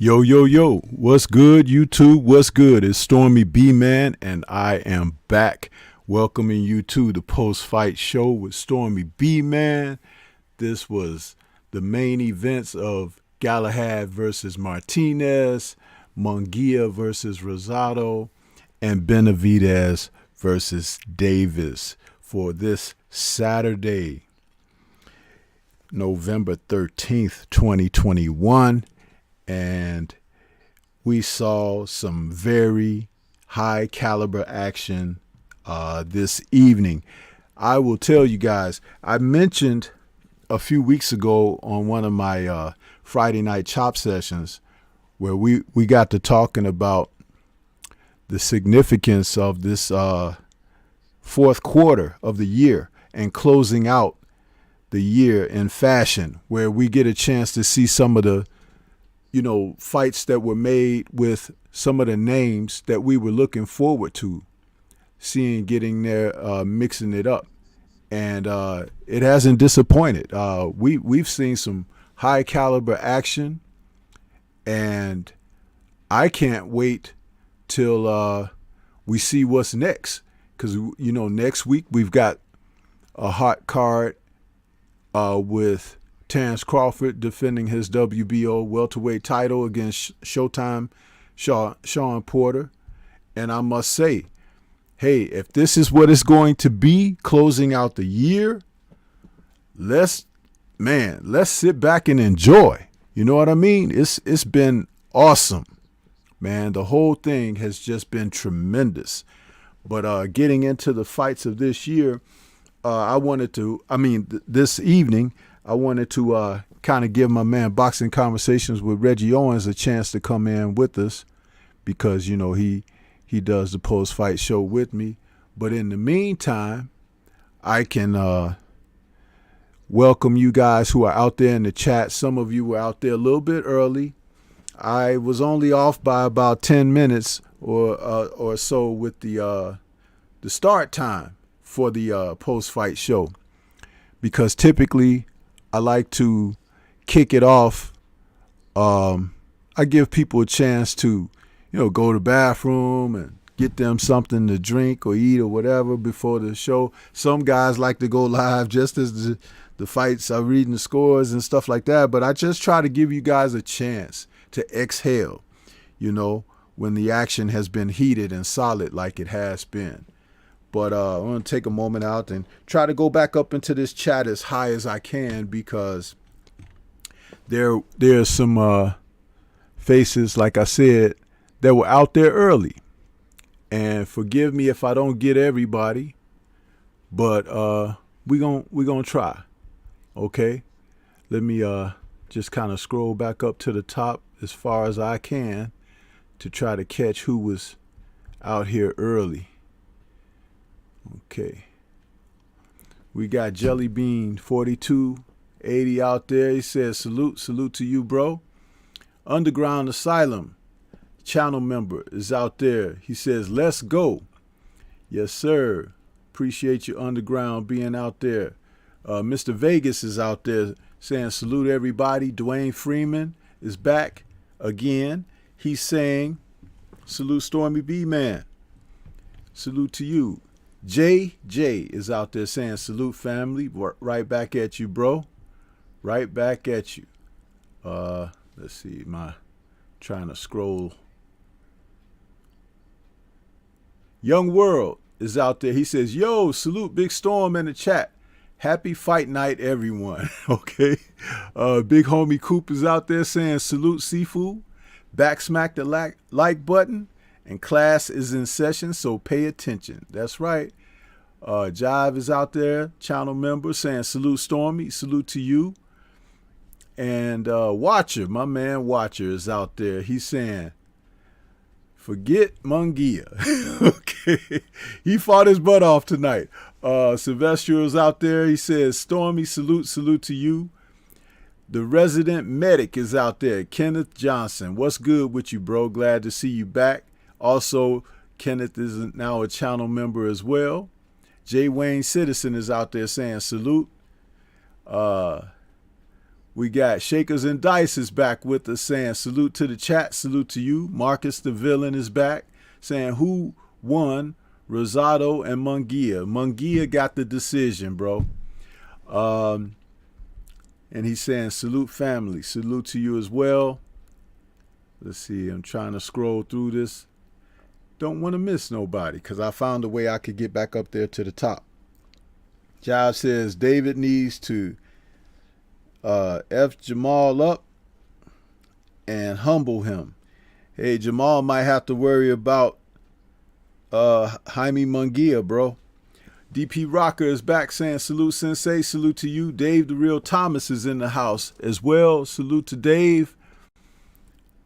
Yo, yo, yo, what's good, YouTube? What's good? It's STORMYBMAN, and I am back welcoming you to the post-fight show with STORMYBMAN. This was the main events of Galahad versus Martinez, Munguia versus Rosado, and Benavidez versus Davis for this Saturday, November 13th, 2021. And we saw some very high caliber action this evening. I will tell you guys, I mentioned a few weeks ago on one of my Friday night chop sessions where we got to talking about the significance of this fourth quarter of the year and closing out the year in fashion, where we get a chance to see some of the fights that were made with some of the names that we were looking forward to seeing getting there, mixing it up. And it hasn't disappointed. We've seen some high caliber action, and I can't wait till we see what's next. Because, next week we've got a hot card with Terrence Crawford defending his WBO welterweight title against Showtime Sean Porter. And I must say, hey, if this is what it's going to be closing out the year, let's sit back and enjoy. You know what I mean? It's been awesome, man. The whole thing has just been tremendous. But getting into the fights of this year, this evening, I wanted to kind of give my man Boxing Conversations with Reggie Owens a chance to come in with us because, he does the post-fight show with me. But in the meantime, I can welcome you guys who are out there in the chat. Some of you were out there a little bit early. I was only off by about 10 minutes or so with the start time for the post-fight show, because typically I like to kick it off. I give people a chance to, go to the bathroom and get them something to drink or eat or whatever before the show. Some guys like to go live just as the fights are reading the scores and stuff like that. But I just try to give you guys a chance to exhale, when the action has been heated and solid like it has been. But I'm going to take a moment out and try to go back up into this chat as high as I can, because there's some faces, like I said, that were out there early. And forgive me if I don't get everybody, but we're gonna try. Okay? Let me just kind of scroll back up to the top as far as I can to try to catch who was out here early. Okay, we got Jelly Bean 4280 out there. He says salute to you, bro. Underground Asylum channel member is out there. He says let's go. Yes sir, appreciate you, Underground, being out there. Mr. Vegas is out there saying salute everybody. Dwayne Freeman is back again. He's saying salute STORMYBMAN. Salute to you. JJ is out there saying salute family. Right back at you, bro. Right back at you. Let's see, trying to scroll. Young World is out there. He says, yo, salute Big Storm in the chat. Happy fight night, everyone. Okay. Big homie Coop is out there saying salute Seafood. Back smack the like button. And class is in session, so pay attention. That's right. Jive is out there, channel member, saying salute Stormy, salute to you. And Watcher, my man Watcher is out there. He's saying, forget Munguia. Okay. He fought his butt off tonight. Sylvester is out there. He says, Stormy, salute to you. The resident medic is out there. Kenneth Johnson. What's good with you, bro? Glad to see you back. Also, Kenneth is now a channel member as well. J. Wayne Citizen is out there saying salute. We got Shakers and Dice is back with us saying salute to the chat, salute to you. Marcus the Villain is back saying who won, Rosado and Munguia. Munguia got the decision, bro. And he's saying salute family, salute to you as well. Let's see, I'm trying to scroll through this. Don't want to miss nobody because I found a way I could get back up there to the top. Jive says David needs to F Jamal up and humble him. Hey, Jamal might have to worry about Jaime Munguia, bro. DP Rocker is back saying salute Sensei, salute to you. Dave the Real Thomas is in the house as well. Salute to Dave.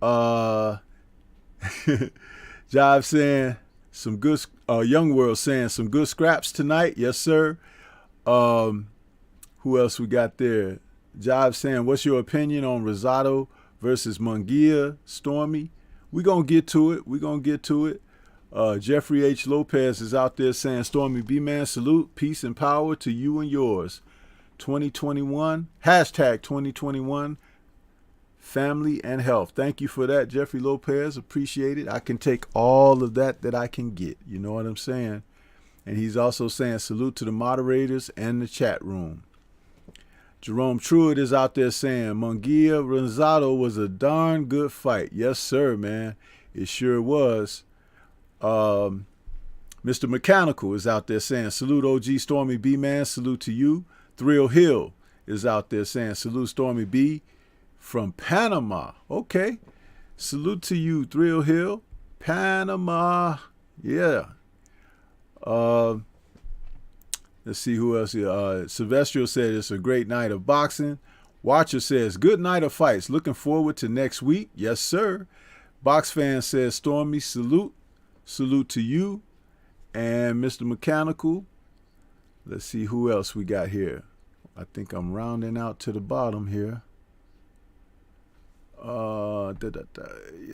Jive saying some good Young World saying some good scraps tonight. Yes, sir. Who else we got there? Jive saying, what's your opinion on Rosado versus Munguia, Stormy? We're going to get to it. We're going to get to it. Jeffrey H. Lopez is out there saying, Stormy B-Man, salute, peace and power to you and yours. 2021, hashtag 2021, family and health. Thank you for that, Jeffrey Lopez. Appreciate it. I can take all of that I can get. You know what I'm saying? And he's also saying salute to the moderators and the chat room. Jerome Truitt is out there saying Munguia Rosado was a darn good fight. Yes, sir, man. It sure was. Mr. Mechanical is out there saying salute OG Stormy B, man. Salute to you. Thrill Hill is out there saying salute Stormy B from Panama. Okay. Salute to you, Thrill Hill. Panama. Yeah. Let's see who else here. Sylvester said it's a great night of boxing. Watcher says, good night of fights. Looking forward to next week. Yes, sir. Box fan says, Stormy, salute. Salute to you. And Mr. Mechanical. Let's see who else we got here. I think I'm rounding out to the bottom here. You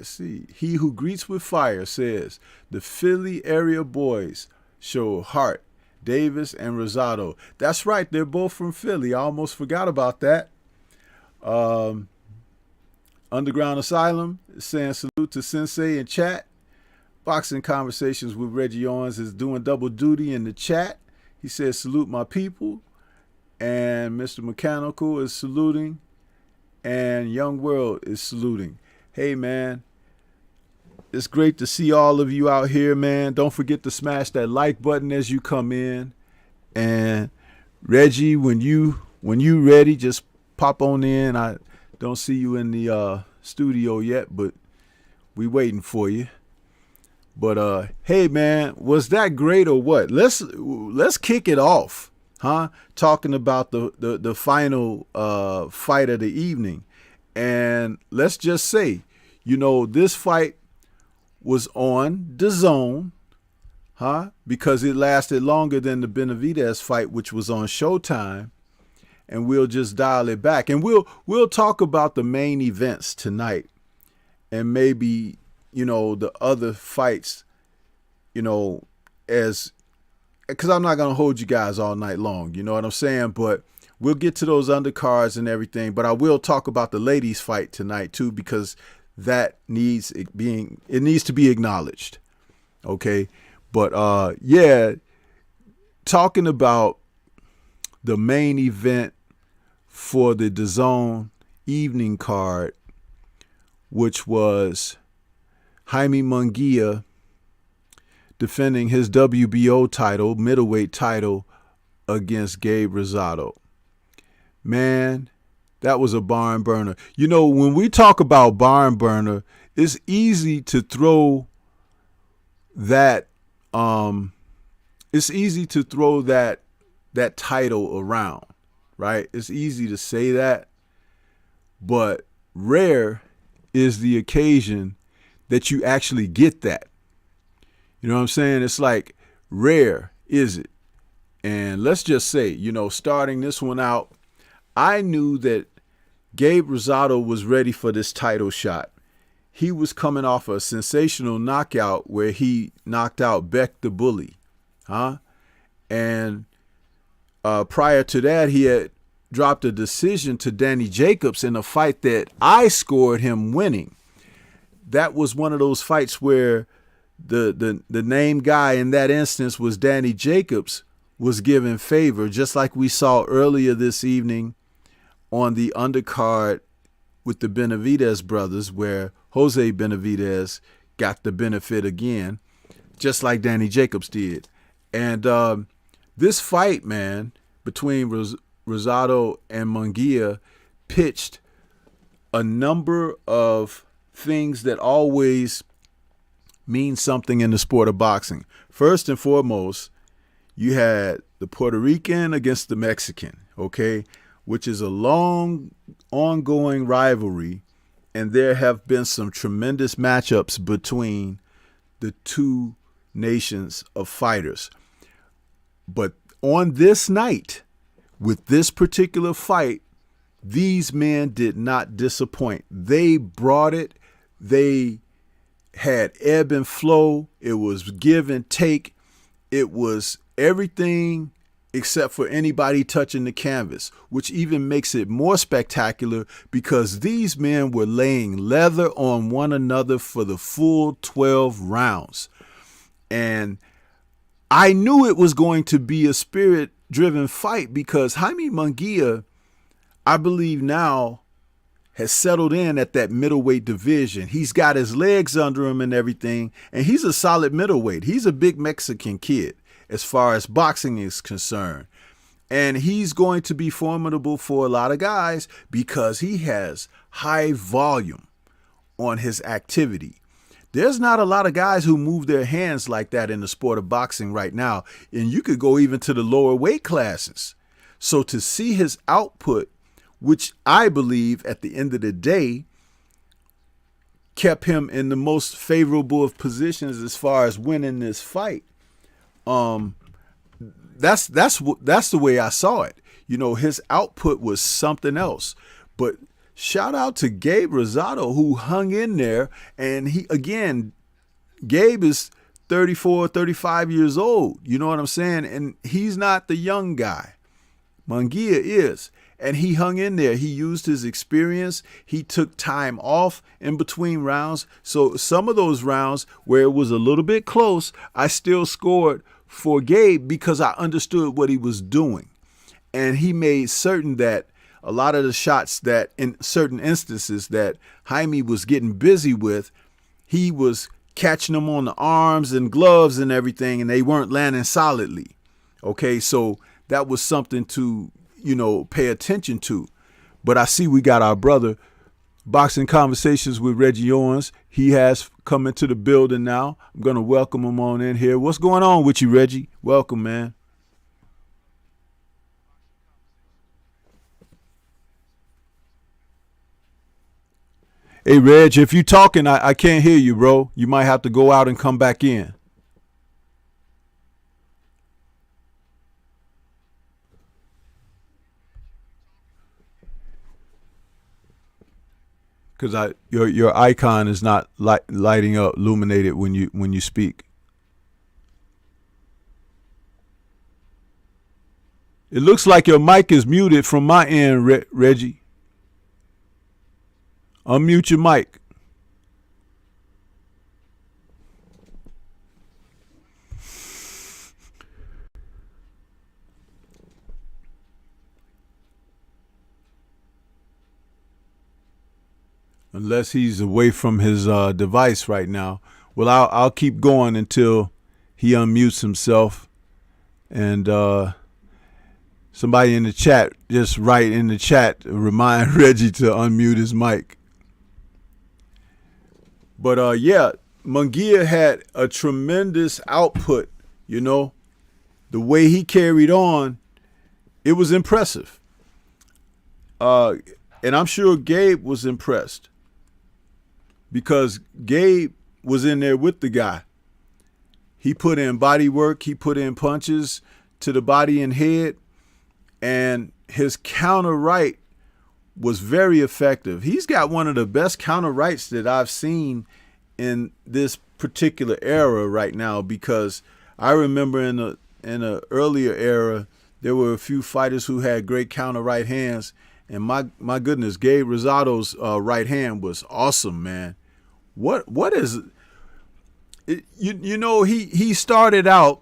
see, he who greets with fire says, the Philly area boys show heart. Davis and Rosado. That's right. They're both from Philly. I almost forgot about that. Underground Asylum is saying salute to Sensei in chat. Boxing Conversations with Reggie Owens is doing double duty in the chat. He says salute my people. And Mr. Mechanical is saluting. And Young World is saluting. Hey, man. It's great to see all of you out here, man. Don't forget to smash that like button as you come in. And Reggie, when you ready, just pop on in. I don't see you in the studio yet, but we waiting for you. But hey, man, was that great or what? Let's kick it off, huh? Talking about the final fight of the evening, and let's just say, you know, this fight was on Dazn, huh? Because it lasted longer than the Benavidez fight, which was on Showtime. And we'll just dial it back. And we'll talk about the main events tonight. And maybe, you know, the other fights, you know, because I'm not going to hold you guys all night long. You know what I'm saying? But we'll get to those undercards and everything. But I will talk about the ladies fight tonight, too, because that needs to be acknowledged. Okay. But yeah, talking about the main event for the DAZN evening card, which was Jaime Munguia defending his WBO title, middleweight title, against Gabe Rosado. Man, that was a barn burner. You know, when we talk about barn burner, it's easy to throw that it's easy to throw that title around, right? It's easy to say that, but rare is the occasion that you actually get that. You know what I'm saying? It's like, rare is it? And let's just say, starting this one out, I knew that Gabe Rosado was ready for this title shot. He was coming off a sensational knockout where he knocked out Beck the Bully. And prior to that, he had dropped a decision to Danny Jacobs in a fight that I scored him winning. That was one of those fights where the name guy in that instance was Danny Jacobs, was given favor, just like we saw earlier this evening on the undercard with the Benavidez brothers, where Jose Benavidez got the benefit again, just like Danny Jacobs did. And this fight, man, between Rosado and Munguia pitched a number of things that always mean something in the sport of boxing. First and foremost, you had the Puerto Rican against the Mexican, okay, which is a long, ongoing rivalry, and there have been some tremendous matchups between the two nations of fighters. But on this night, with this particular fight, these men did not disappoint. They brought it. They had ebb and flow. It was give and take. It was everything except for anybody touching the canvas, which even makes it more spectacular because these men were laying leather on one another for the full 12 rounds. And I knew it was going to be a spirit-driven fight because Jaime Munguia, I believe now, has settled in at that middleweight division. He's got his legs under him and everything, and he's a solid middleweight. He's a big Mexican kid as far as boxing is concerned. And he's going to be formidable for a lot of guys because he has high volume on his activity. There's not a lot of guys who move their hands like that in the sport of boxing right now. And you could go even to the lower weight classes. So to see his output, which I believe at the end of the day kept him in the most favorable of positions as far as winning this fight, that's the way I saw it. His output was something else. But shout out to Gabe Rosado, who hung in there. And Gabe is 34, 35 years old. You know what I'm saying? And he's not the young guy. Munguia is. And he hung in there. He used his experience. He took time off in between rounds. So some of those rounds where it was a little bit close, I still scored for Gabe because I understood what he was doing. And he made certain that a lot of the shots that in certain instances that Jaime was getting busy with, he was catching them on the arms and gloves and everything, and they weren't landing solidly. Okay, so that was something to, pay attention to. But I see we got our brother, Boxing Conversations with Reggie Owens. He has come into the building now. I'm going to welcome him on in here. What's going on with you, Reggie? Welcome, man. Hey, Reg, if you're talking, I can't hear you, bro. You might have to go out and come back in. Because your icon is not lighting up, illuminated when you speak. It looks like your mic is muted from my end, Reggie. Unmute your mic. Unless he's away from his device right now. Well, I'll keep going until he unmutes himself. And somebody in the chat, just write in the chat, remind Reggie to unmute his mic. But yeah, Munguia had a tremendous output, the way he carried on, it was impressive. And I'm sure Gabe was impressed because Gabe was in there with the guy. He put in body work. He put in punches to the body and head. And his counter right was very effective. He's got one of the best counter rights that I've seen in this particular era right now, because I remember in a earlier era, there were a few fighters who had great counter right hands. And my goodness, Gabe Rosado's right hand was awesome, man. What is it? You know, he started out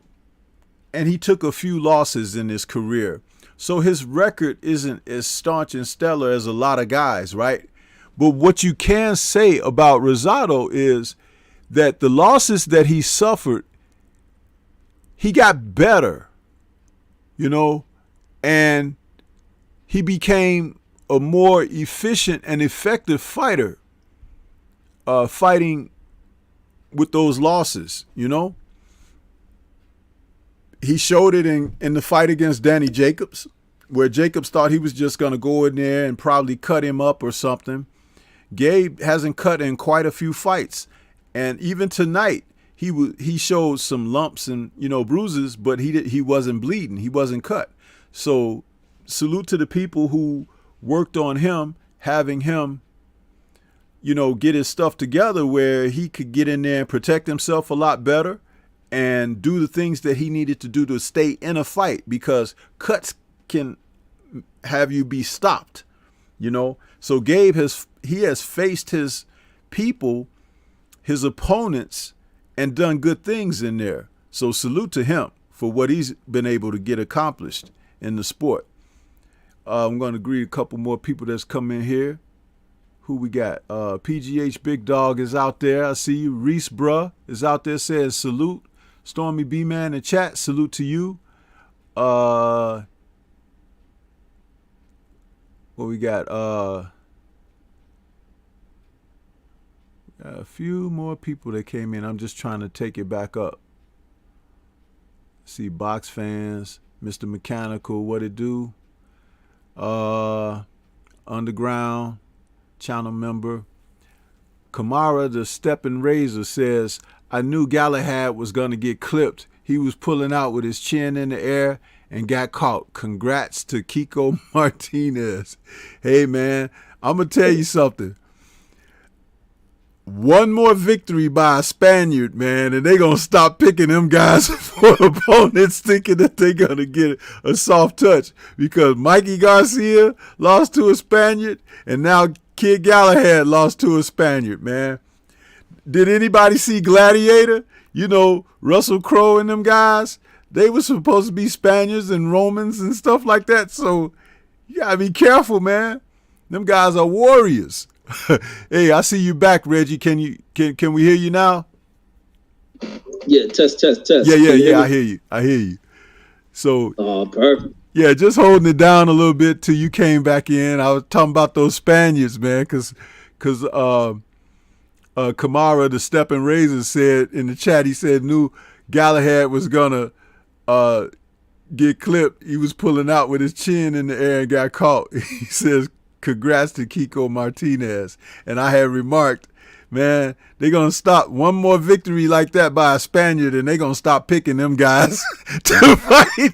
and he took a few losses in his career. So his record isn't as staunch and stellar as a lot of guys, right? But what you can say about Rosado is that the losses that he suffered, he got better, you know, and he became a more efficient and effective fighter, fighting with those losses, you know. He showed it in the fight against Danny Jacobs, where Jacobs thought he was just going to go in there and probably cut him up or something. Gabe hasn't cut in quite a few fights. And even tonight, he showed some lumps and, you know, bruises, but he wasn't bleeding. He wasn't cut. So salute to the people who worked on him, having him, you know, get his stuff together where he could get in there and protect himself a lot better and do the things that he needed to do to stay in a fight, because cuts can have you be stopped, you know. So Gabe has faced his people, his opponents, and done good things in there. So salute to him for what he's been able to get accomplished in the sport. I'm going to greet a couple more people that's come in here. Who we got? PGH Big Dog is out there. I see you. Reese Bruh is out there, says salute. Stormy B-Man in chat, salute to you. What we got? A few more people that came in. I'm just trying to take it back up. See box fans, Mr. Mechanical, what it do? Underground channel member. Kamara, the stepping razor, says, I knew Galahad was going to get clipped. He was pulling out with his chin in the air and got caught. Congrats to Kiko Martinez. Hey, man, I'm going to tell you something. One more victory by a Spaniard, man, and they're going to stop picking them guys for opponents thinking that they're going to get a soft touch, because Mikey Garcia lost to a Spaniard, and now Kid Galahad lost to a Spaniard, man. Did anybody see Gladiator? You know, Russell Crowe and them guys, they were supposed to be Spaniards and Romans and stuff like that. So you gotta be careful, man. Them guys are warriors. Hey, I see you back, Reggie. Can we hear you now? Yeah, test. Yeah. I hear you. So perfect. Yeah, just holding it down a little bit till you came back in. I was talking about those Spaniards, man, because Kamara, the stepping razor, said in the chat, he said knew Galahad was gonna get clipped. He was pulling out with his chin in the air and got caught. He says, congrats to Kiko Martinez. And I had remarked, man, they're going to stop one more victory like that by a Spaniard, and they're going to stop picking them guys to fight,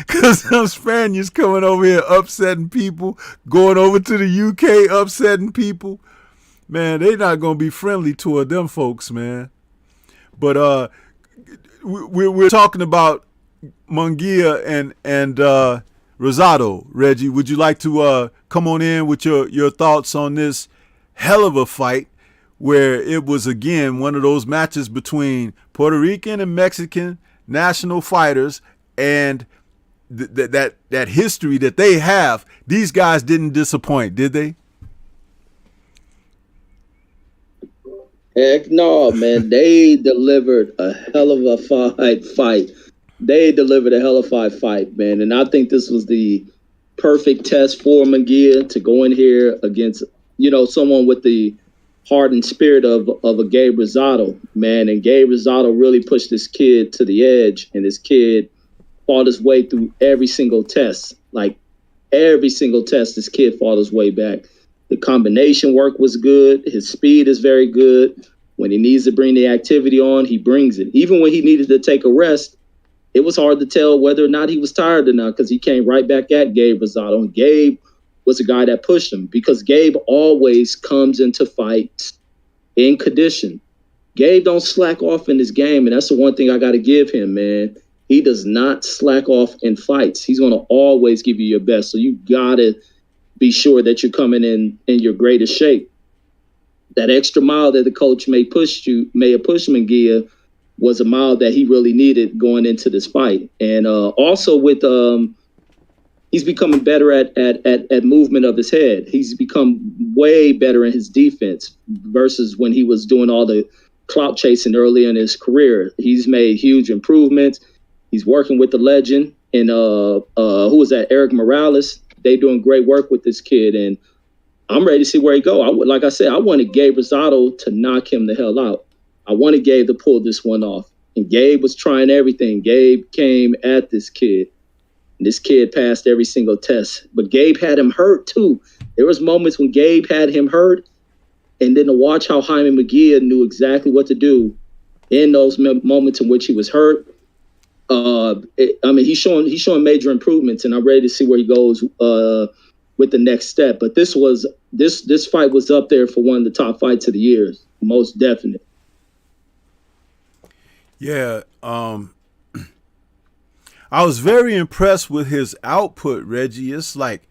because them Spaniards coming over here upsetting people, going over to the UK upsetting people. Man, they're not going to be friendly toward them folks, man. But we're talking about Munguia and Rosado. Reggie, would you like to come on in with your thoughts on this hell of a fight, where it was, again, one of those matches between Puerto Rican and Mexican national fighters, and that history that they have? These guys didn't disappoint, did they? Heck no, man. They delivered a hell of a fight. They delivered a hell of a fight, man. And I think this was the perfect test for Munguia to go in here against, someone with the heart and spirit of a Gabe Rosado, man. And Gabe Rosado really pushed this kid to the edge, and this kid fought his way through every single test. Like every single test, this kid fought his way back. The combination work was good. His speed is very good. When he needs to bring the activity on, he brings it. Even when he needed to take a rest, it was hard to tell whether or not he was tired or not because he came right back at Gabe Rosado. And Gabe was a guy that pushed him because Gabe always comes into fights in condition. Gabe don't slack off in this game, and that's the one thing I got to give him, man. He does not slack off in fights. He's going to always give you your best. So you got to be sure that you're coming in your greatest shape. That extra mile that the coach may have pushed Munguia was a mile that he really needed going into this fight. And also with he's becoming better at movement of his head. He's become way better in his defense versus when he was doing all the clout chasing early in his career. He's made huge improvements. He's working with the legend. And who was that? Eric Morales. They doing great work with this kid. And I'm ready to see where he go. Like I said, I wanted Gabe Rosado to knock him the hell out. I wanted Gabe to pull this one off. And Gabe was trying everything. Gabe came at this kid. And this kid passed every single test. But Gabe had him hurt, too. There was moments when Gabe had him hurt. And then to watch how Jaime Munguia knew exactly what to do in those moments in which he was hurt. He's showing major improvements, and I'm ready to see where he goes with the next step. But this fight was up there for one of the top fights of the year, most definite. Yeah, I was very impressed with his output, Reggie. It's like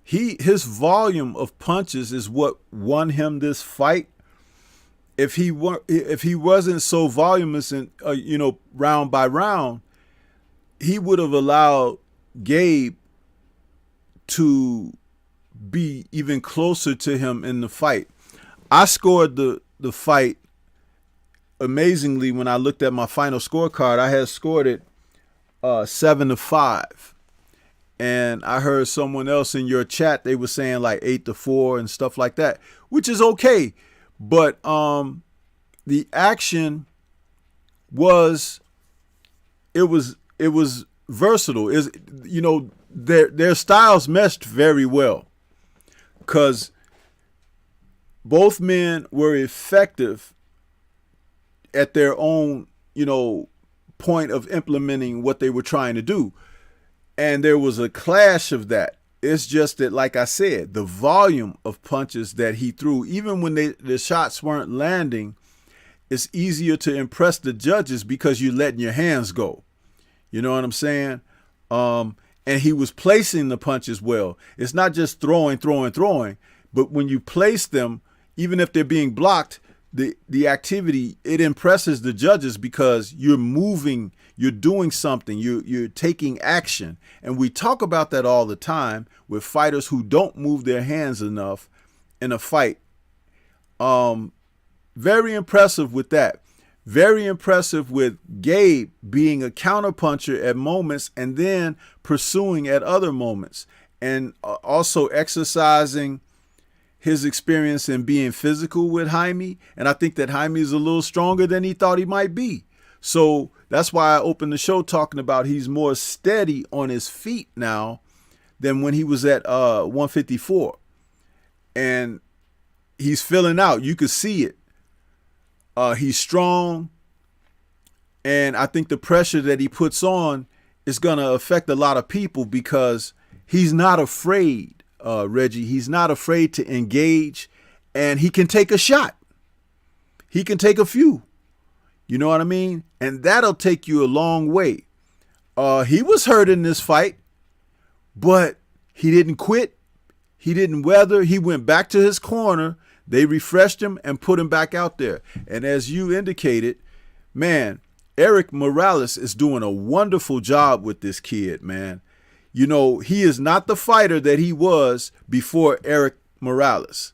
his volume of punches is what won him this fight. If he wasn't so voluminous and round by round, he would have allowed Gabe to be even closer to him in the fight. I scored the fight amazingly. When I looked at my final scorecard, I had scored it 7-5. And I heard someone else in your chat, they were saying like 8-4 and stuff like that, which is okay. But the action was versatile. Their styles meshed very well because both men were effective at their own, point of implementing what they were trying to do. And there was a clash of that. It's just that, like I said, the volume of punches that he threw, even when the shots weren't landing, it's easier to impress the judges because you're letting your hands go. You know what I'm saying? And he was placing the punches well. It's not just throwing, but when you place them, even if they're being blocked, the activity, it impresses the judges because you're moving, you're doing something, you're taking action. And we talk about that all the time with fighters who don't move their hands enough in a fight. Very impressive with that. Very impressive with Gabe being a counterpuncher at moments and then pursuing at other moments. And also exercising his experience in being physical with Jaime. And I think that Jaime is a little stronger than he thought he might be. So that's why I opened the show talking about he's more steady on his feet now than when he was at 154. And he's filling out. You could see it. He's strong. And I think the pressure that he puts on is going to affect a lot of people because he's not afraid, Reggie. He's not afraid to engage, and he can take a shot. He can take a few. You know what I mean? And that'll take you a long way. He was hurt in this fight, but he didn't quit. He didn't weather. He went back to his corner. They refreshed him and put him back out there. And as you indicated, man, Eric Morales is doing a wonderful job with this kid, man. He is not the fighter that he was before Eric Morales.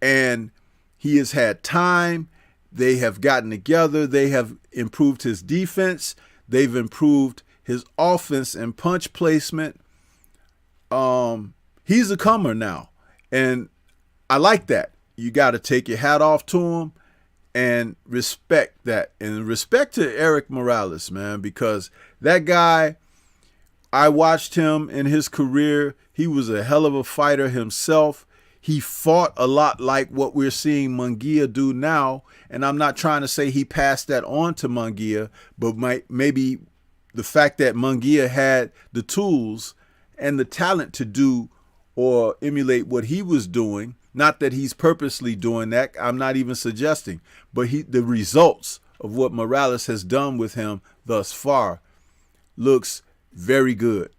And he has had time. They have gotten together. They have improved his defense. They've improved his offense and punch placement. He's a comer now. And I like that. You got to take your hat off to him and respect that. And respect to Eric Morales, man, because that guy, I watched him in his career. He was a hell of a fighter himself. He fought a lot like what we're seeing Munguia do now. And I'm not trying to say he passed that on to Munguia, but maybe the fact that Munguia had the tools and the talent to do or emulate what he was doing, not that he's purposely doing that, I'm not even suggesting, but the results of what Morales has done with him thus far looks very good.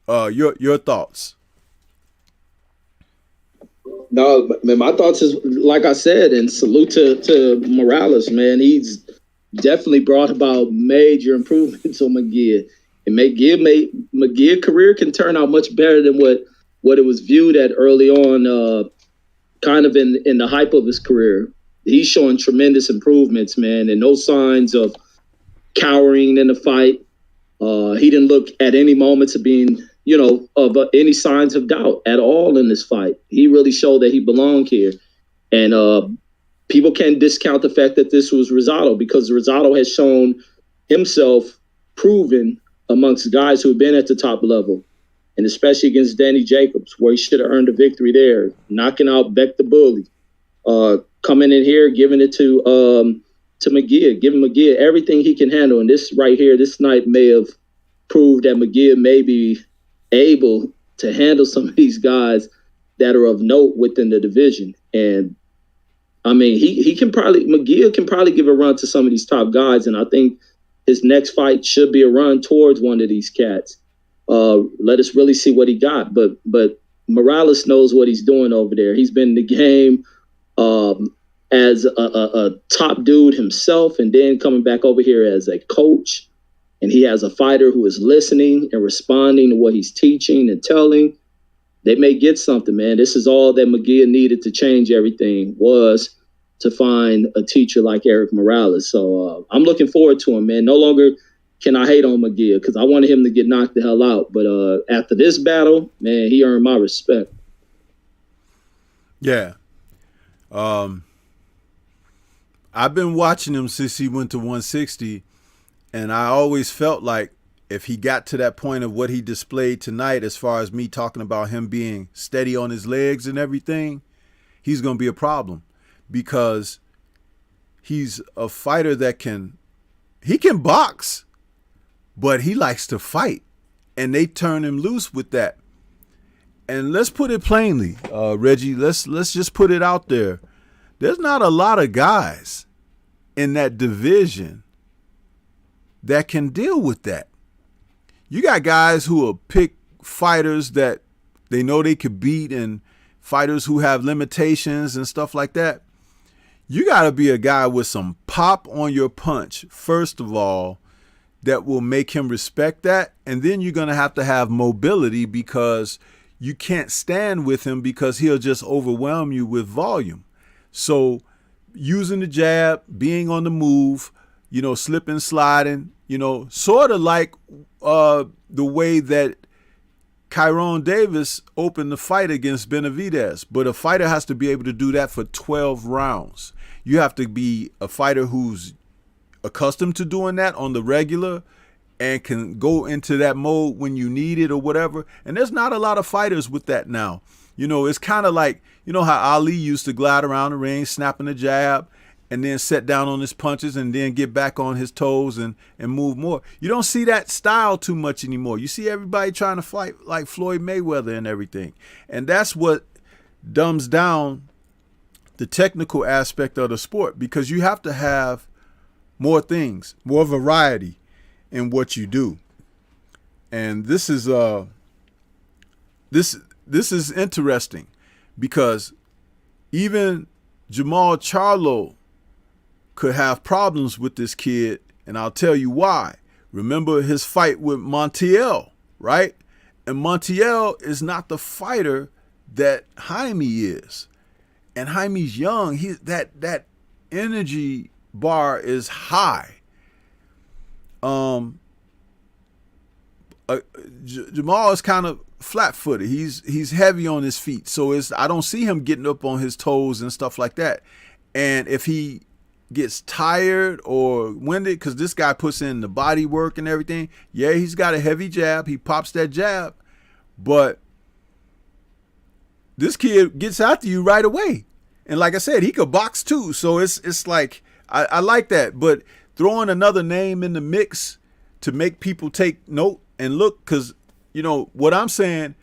Your thoughts? No, man, my thoughts is, like I said, and salute to Morales, man. He's definitely brought about major improvements on Munguia. And Munguia's career can turn out much better than what it was viewed at early on, kind of in the hype of his career. He's showing tremendous improvements, man, and no signs of cowering in the fight. He didn't look at any moments of being, of any signs of doubt at all in this fight. He really showed that he belonged here. And people can't discount the fact that this was Rosado, because Rosado has shown himself proven amongst guys who have been at the top level, and especially against Danny Jacobs, where he should have earned a victory there, knocking out Beck the Bully, coming in here, giving it to Munguia, giving Munguia everything he can handle. And this right here, this night may have proved that Munguia may be able to handle some of these guys that are of note within the division. And I mean, Munguia can probably give a run to some of these top guys. And I think his next fight should be a run towards one of these cats. Let us really see what he got. But Morales knows what he's doing over there. He's been in the game as a top dude himself, and then coming back over here as a coach. And he has a fighter who is listening and responding to what he's teaching and telling. They may get something, man. This is all that Munguia needed to change everything, was to find a teacher like Eric Morales. So I'm looking forward to him, man. No longer can I hate on Munguia, because I wanted him to get knocked the hell out. But after this battle, man, he earned my respect. Yeah. I've been watching him since he went to 160, and I always felt like if he got to that point of what he displayed tonight, as far as me talking about him being steady on his legs and everything, he's going to be a problem, because he's a fighter that can box, but he likes to fight, and they turn him loose with that. And let's put it plainly, Reggie, let's just put it out there. There's not a lot of guys in that division that can deal with that. You got guys who will pick fighters that they know they could beat, and fighters who have limitations and stuff like that. You got to be a guy with some pop on your punch, first of all, that will make him respect that. And then you're going to have mobility, because you can't stand with him, because he'll just overwhelm you with volume. So using the jab, being on the move, slipping, sliding, sort of like the way that Kyron Davis opened the fight against Benavidez. But a fighter has to be able to do that for 12 rounds. You have to be a fighter who's accustomed to doing that on the regular and can go into that mode when you need it or whatever. And there's not a lot of fighters with that now. It's kind of like, how Ali used to glide around the ring, snapping the jab, and then set down on his punches and then get back on his toes and move more. You don't see that style too much anymore. You see everybody trying to fight like Floyd Mayweather and everything. And that's what dumbs down the technical aspect of the sport, because you have to have more things, more variety in what you do. And this is this is interesting, because even Jamal Charlo could have problems with this kid, and I'll tell you why. Remember his fight with Montiel, right? And Montiel is not the fighter that Jaime is. And Jaime's young. That energy bar is high. Jamal is kind of flat-footed. He's heavy on his feet, so I don't see him getting up on his toes and stuff like that. And if he gets tired or winded, because this guy puts in the body work and everything. Yeah, he's got a heavy jab. He pops that jab, but this kid gets after you right away. And like I said, he could box too. So it's like, I like that. But throwing another name in the mix to make people take note and look, because, you know, what I'm saying,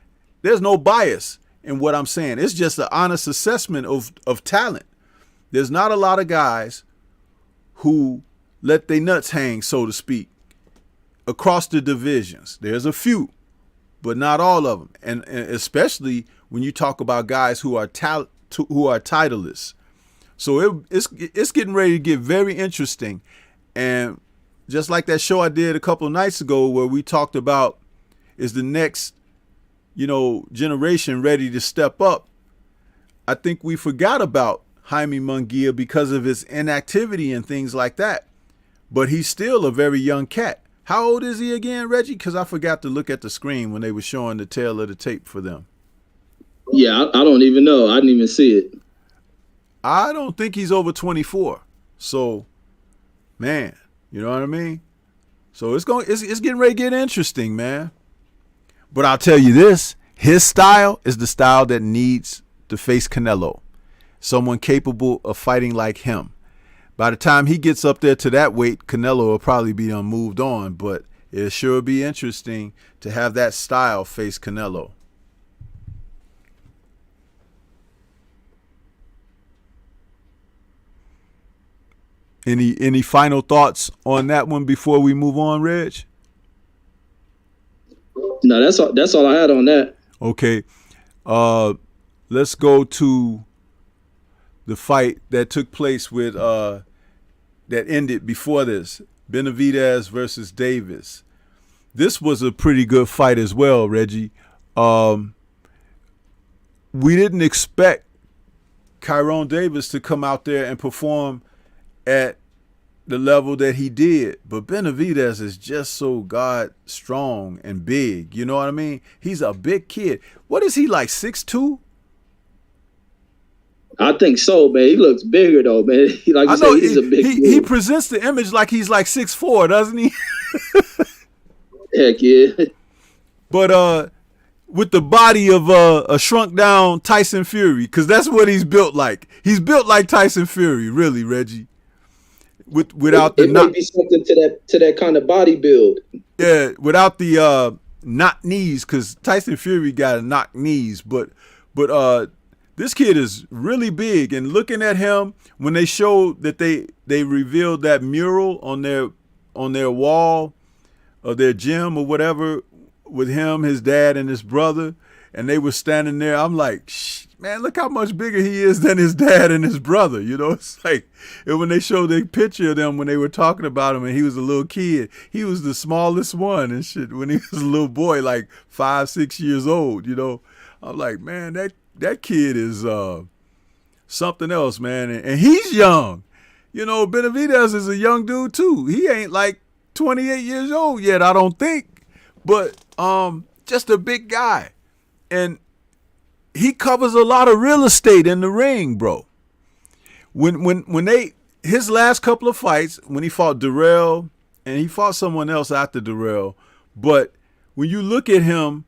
there's no bias in what I'm saying. It's just an honest assessment of talent. There's not a lot of guys who let their nuts hang, so to speak, across the divisions. There's a few, but not all of them. And especially when you talk about guys who are titleists. So it's getting ready to get very interesting. And just like that show I did a couple of nights ago where we talked about, is the next, you know, generation ready to step up? I think we forgot about Jaime Munguia because of his inactivity and things like that. But he's still a very young cat. How old is he again, Reggie? Because I forgot to look at the screen when they were showing the tail of the tape for them. Yeah, I don't even know. I didn't even see it. I don't think he's over 24. So, man, you know what I mean? So it's getting ready to get interesting, man. But I'll tell you this, his style is the style that needs to face Canelo. Someone capable of fighting like him. By the time he gets up there to that weight, Canelo will probably be moved on, but it sure be interesting to have that style face Canelo. Any final thoughts on that one before we move on, Reg? No, that's all I had on that. Okay. Let's go to the fight that took place with that ended before this. Benavidez versus Davis. This was a pretty good fight as well, Reggie. We didn't expect Kyron Davis to come out there and perform at the level that he did, but Benavidez is just so god strong and big. You know what I mean? He's a big kid. What is he, like 6'2"? I think so, man. He looks bigger though, man. Like you said, he's a big kid. He presents the image like he's like 6'4", doesn't he? Heck yeah. But with the body of a shrunk down Tyson Fury, because that's what he's built like. He's built like Tyson Fury, really, Reggie. Without it may be something to that kind of body build. Yeah, without the knock knees, because Tyson Fury got knock knees, but this kid is really big. And looking at him, when they showed that they revealed that mural on their wall of their gym or whatever with him, his dad, and his brother, and they were standing there, I'm like, man, look how much bigger he is than his dad and his brother. You know, it's like, and when they showed the picture of them when they were talking about him and he was a little kid, he was the smallest one and shit when he was a little boy, like 5-6 years old, you know. I'm like, man, that kid is something else, man. And he's young. You know, Benavidez is a young dude too. He ain't like 28 years old yet, I don't think. But just a big guy. And he covers a lot of real estate in the ring, bro. When his last couple of fights, when he fought Darrell, and he fought someone else after Darrell, but when you look at him,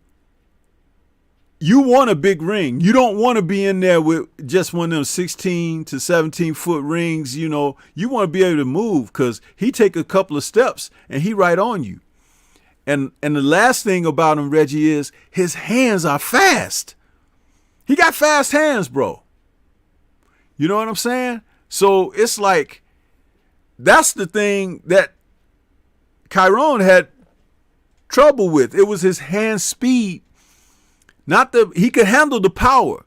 you want a big ring. You don't want to be in there with just one of them 16 to 17 foot rings. You know, you want to be able to move, because he take a couple of steps and he right on you. And the last thing about him, Reggie, is his hands are fast. He got fast hands, bro. You know what I'm saying? So it's like, that's the thing that Kyron had trouble with. It was his hand speed. He could handle the power,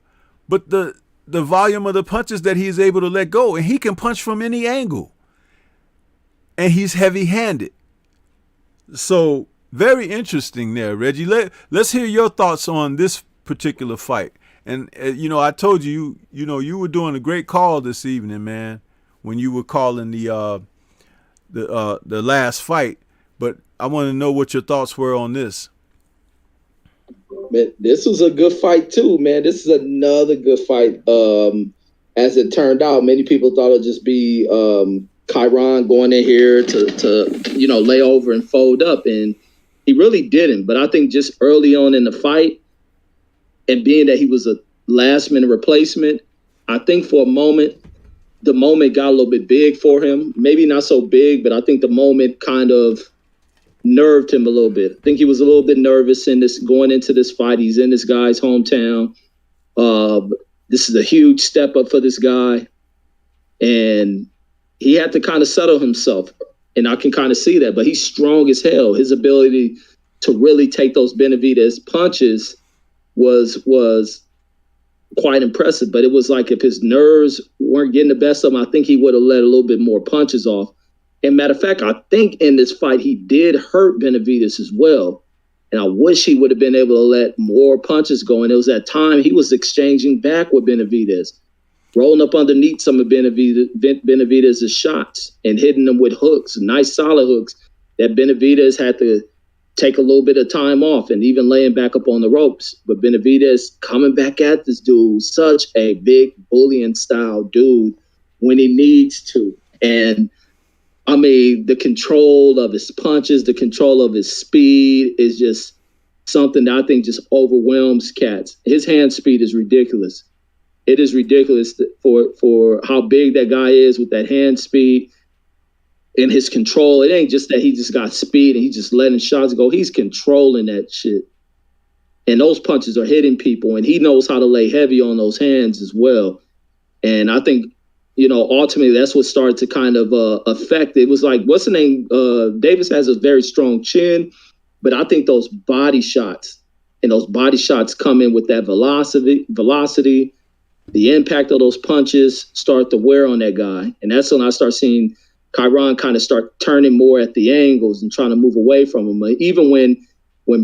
but the volume of the punches that he's able to let go, and he can punch from any angle. And he's heavy-handed. So very interesting there, Reggie. Let's hear your thoughts on this particular fight. And you know, I told you, you were doing a great call this evening, man, when you were calling the last fight. But I want to know what your thoughts were on this. Man, this was a good fight too, man. This is another good fight. as it turned out, many people thought it'd just be Chiron going in here to lay over and fold up, and he really didn't. But I think just early on in the fight, and being that he was a last minute replacement, I think for a moment, the moment got a little bit big for him. Maybe not so big, but I think the moment kind of nerved him a little bit. I think he was a little bit nervous in this going into this fight. He's in this guy's hometown. This is a huge step up for this guy, and he had to kind of settle himself. And I can kind of see that, but he's strong as hell. His ability to really take those Benavidez punches was quite impressive. But it was like if his nerves weren't getting the best of him, I think he would have let a little bit more punches off. And matter of fact, I think in this fight he did hurt Benavidez as well. And I wish he would have been able to let more punches go. And it was that time he was exchanging back with Benavidez, rolling up underneath some of Benavidez's shots and hitting them with hooks, nice solid hooks that Benavidez had to take a little bit of time off and even laying back up on the ropes. But Benavidez coming back at this dude, such a big bullying style dude when he needs to. And I mean, the control of his punches, the control of his speed is just something that I think just overwhelms cats. His hand speed is ridiculous. It is ridiculous for how big that guy is with that hand speed and his control. It ain't just that he just got speed and he just letting shots go. He's controlling that shit. And those punches are hitting people, and he knows how to lay heavy on those hands as well. And I think, ultimately that's what started to kind of affect it. It was like, what's the name? Davis has a very strong chin, but I think those body shots come in with that velocity, the impact of those punches start to wear on that guy. And that's when I start seeing Chiron kind of start turning more at the angles and trying to move away from him. Even when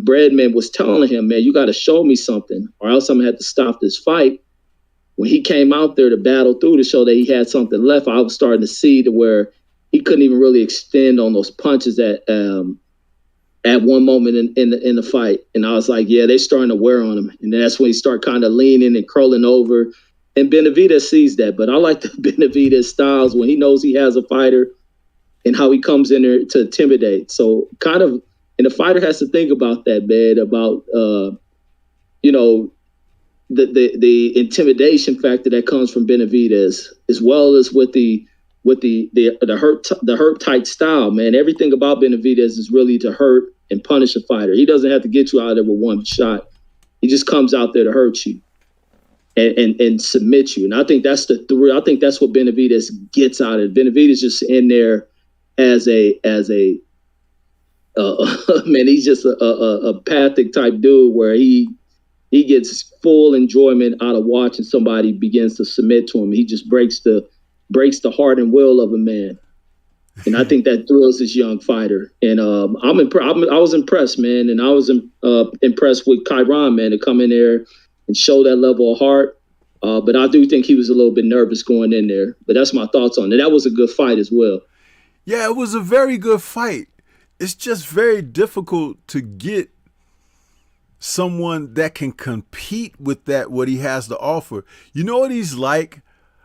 Breadman was telling him, man, you got to show me something or else I'm going to have to stop this fight. When he came out there to battle through to show that he had something left, I was starting to see to where he couldn't even really extend on those punches at one moment in the fight. And I was like, yeah, they're starting to wear on him. And then that's when he started kind of leaning and curling over. And Benavidez sees that. But I like the Benavidez styles when he knows he has a fighter and how he comes in there to intimidate. So kind of, and the fighter has to think about that, man, about, the intimidation factor that comes from Benavidez, as well as with the hurt tight style, man. Everything about Benavidez is really to hurt and punish a fighter. He doesn't have to get you out of there with one shot. He just comes out there to hurt you and submit you. And I think that's the thrill. I think that's what Benavidez gets out of it. Benavidez just in there as a man. He's just a pathic type dude where he gets full enjoyment out of watching somebody begins to submit to him. He just breaks the heart and will of a man. And I think that thrills this young fighter. And I was impressed, man. And I was impressed with Chiron, man, to come in there and show that level of heart. But I do think he was a little bit nervous going in there. But that's my thoughts on it. That was a good fight as well. Yeah, it was a very good fight. It's just very difficult to get someone that can compete with that, what he has to offer. You know what he's like?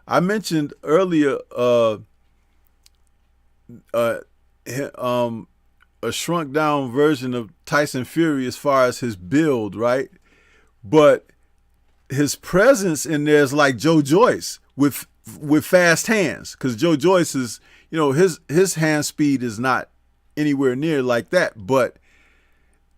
I mentioned earlier a shrunk down version of Tyson Fury as far as his build, right? But his presence in there is like Joe Joyce with fast hands, because Joe Joyce is, his hand speed is not anywhere near like that. But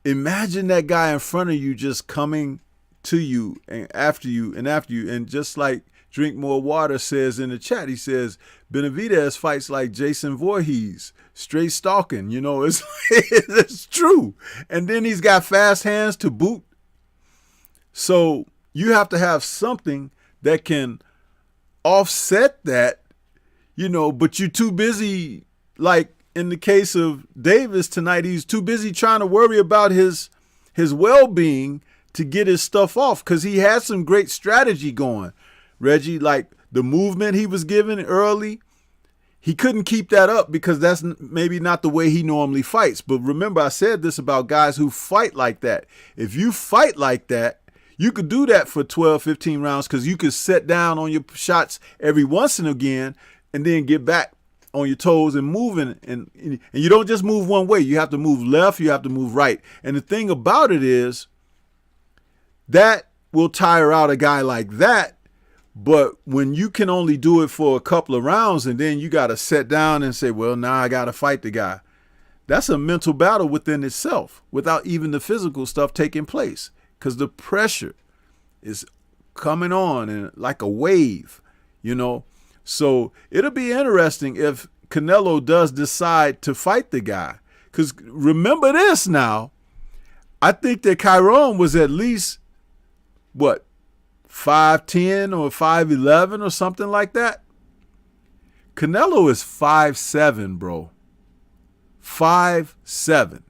imagine that guy in front of you just coming to you and after you, and just like Drink More Water says in the chat, he says Benavidez fights like Jason Voorhees, straight stalking. It's true. And then he's got fast hands to boot. So you have to have something that can offset that, but you're too busy, like in the case of Davis tonight, he's too busy trying to worry about his well-being to get his stuff off, because he had some great strategy going. Reggie, like the movement he was given early, he couldn't keep that up because that's maybe not the way he normally fights. But remember, I said this about guys who fight like that. If you fight like that, You could do that for 12, 15 rounds because you could set down on your shots every once and again and then get back on your toes and moving. And you don't just move one way. You have to move left. You have to move right. And the thing about it is that will tire out a guy like that. But when you can only do it for a couple of rounds and then you got to sit down and say, well, now I got to fight the guy. That's a mental battle within itself without even the physical stuff taking place. Because the pressure is coming on and like a wave, you know. So it'll be interesting if Canelo does decide to fight the guy. Because remember this now, I think that Chiron was at least, 5'10" or 5'11" or something like that. Canelo is 5'7", bro. 5'7".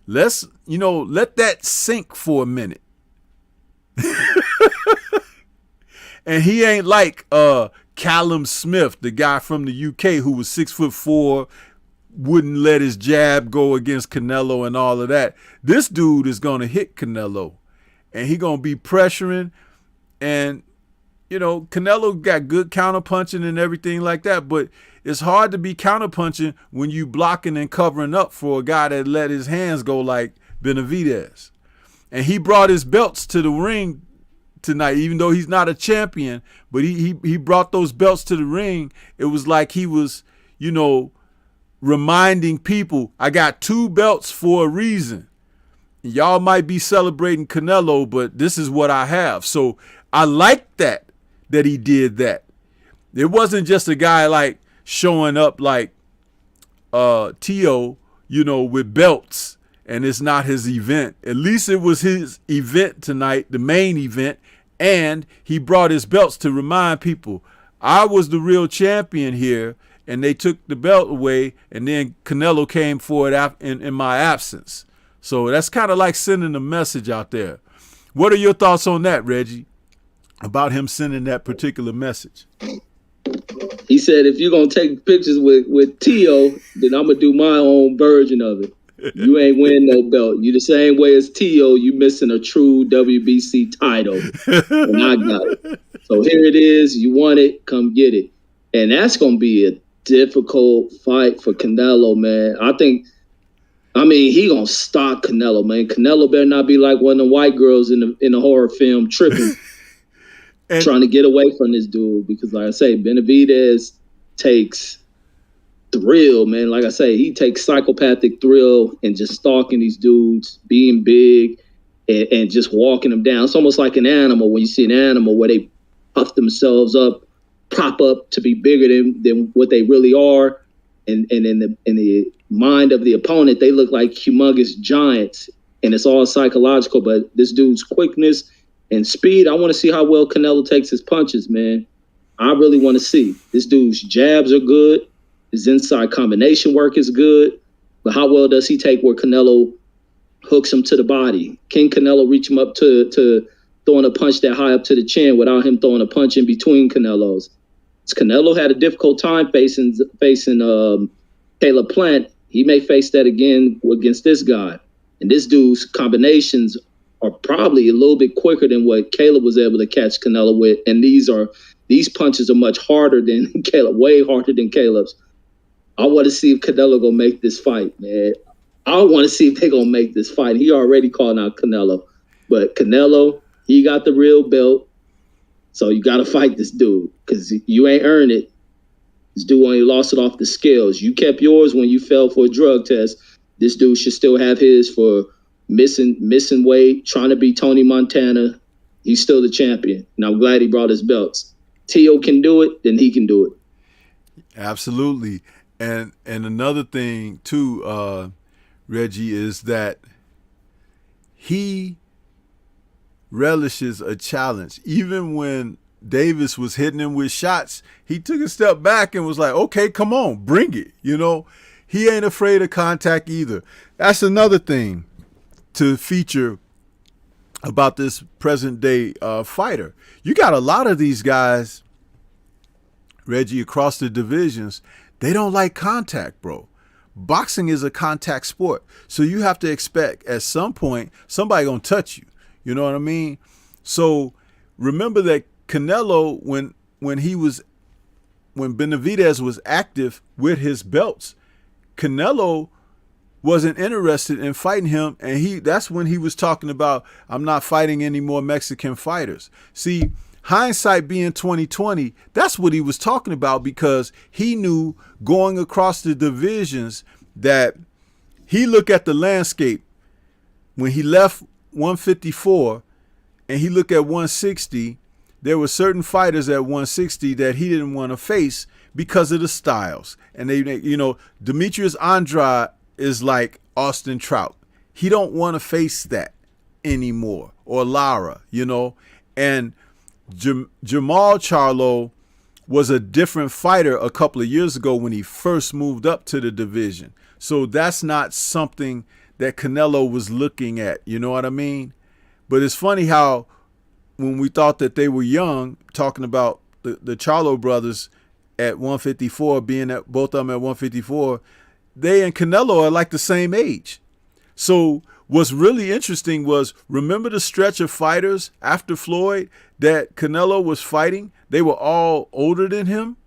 Let that sink for a minute. And he ain't like Callum Smith, the guy from the UK who was 6'4", wouldn't let his jab go against Canelo and all of that. This dude is going to hit Canelo and he going to be pressuring. And, Canelo got good counterpunching and everything like that, but it's hard to be counterpunching when you blocking and covering up for a guy that let his hands go like Benavidez. And he brought his belts to the ring tonight, even though he's not a champion, but he brought those belts to the ring. It was like he was, reminding people, I got 2 belts for a reason. Y'all might be celebrating Canelo, but this is what I have. So I like that he did that. It wasn't just a guy like showing up like T.O., with belts, and it's not his event. At least it was his event tonight, the main event, and he brought his belts to remind people, I was the real champion here, and they took the belt away, and then Canelo came for it in my absence. So that's kind of like sending a message out there. What are your thoughts on that, Reggie, about him sending that particular message? He said, if you're going to take pictures with T.O., then I'm going to do my own version of it. You ain't winning no belt. You the same way as T.O., you missing a true WBC title. And I got it. So here it is. You want it, come get it. And that's going to be a difficult fight for Canelo, man. He going to stalk Canelo, man. Canelo better not be like one of the white girls in the horror film tripping. And trying to get away from this dude because, like I say, Benavidez takes thrill, man. Like I say, he takes psychopathic thrill and just stalking these dudes, being big, and just walking them down. It's almost like an animal when you see an animal where they puff themselves up, prop up to be bigger than what they really are. And in the mind of the opponent, they look like humongous giants, and it's all psychological. But this dude's quickness and speed, I want to see how well Canelo takes his punches, man. I really want to see. This dude's jabs are good. His inside combination work is good. But how well does he take where Canelo hooks him to the body? Can Canelo reach him up to throwing a punch that high up to the chin without him throwing a punch in between Canelo's? Canelo had a difficult time facing Caleb Plant. He may face that again against this guy. And this dude's combinations are probably a little bit quicker than what Caleb was able to catch Canelo with. And these punches are much harder than Caleb, way harder than Caleb's. I want to see if Canelo gonna make this fight, man. I want to see if they're gonna make this fight. He already called out Canelo. But Canelo, he got the real belt. So you got to fight this dude because you ain't earned it. This dude only lost it off the scales. You kept yours when you fell for a drug test. This dude should still have his for missing weight, trying to be Tony Montana. He's still the champion. And I'm glad he brought his belts. T.O. can do it, then he can do it. Absolutely. And another thing, too, Reggie, is that he relishes a challenge. Even when Davis was hitting him with shots, he took a step back and was like, okay, come on, bring it. He ain't afraid of contact either. That's another thing to feature about this present day fighter. You got a lot of these guys, Reggie, across the divisions. They don't like contact, bro. Boxing is a contact sport. So you have to expect at some point somebody gonna touch you. You know what I mean? So remember that Canelo, when Benavidez was active with his belts, Canelo wasn't interested in fighting him, and that's when he was talking about, I'm not fighting any more Mexican fighters. See, hindsight being 2020, that's what he was talking about, because he knew going across the divisions that he looked at the landscape when he left 154 and he looked at 160. There were certain fighters at 160 that he didn't want to face because of the styles. And they Demetrius Andrade is like Austin Trout. He don't want to face that anymore. Or Lara, And Jamal Charlo was a different fighter a couple of years ago when he first moved up to the division. So that's not something that Canelo was looking at. You know what I mean? But it's funny how when we thought that they were young, talking about the Charlo brothers at 154, being at both of them at 154, they and Canelo are like the same age. So what's really interesting was, remember the stretch of fighters after Floyd that Canelo was fighting? They were all older than him.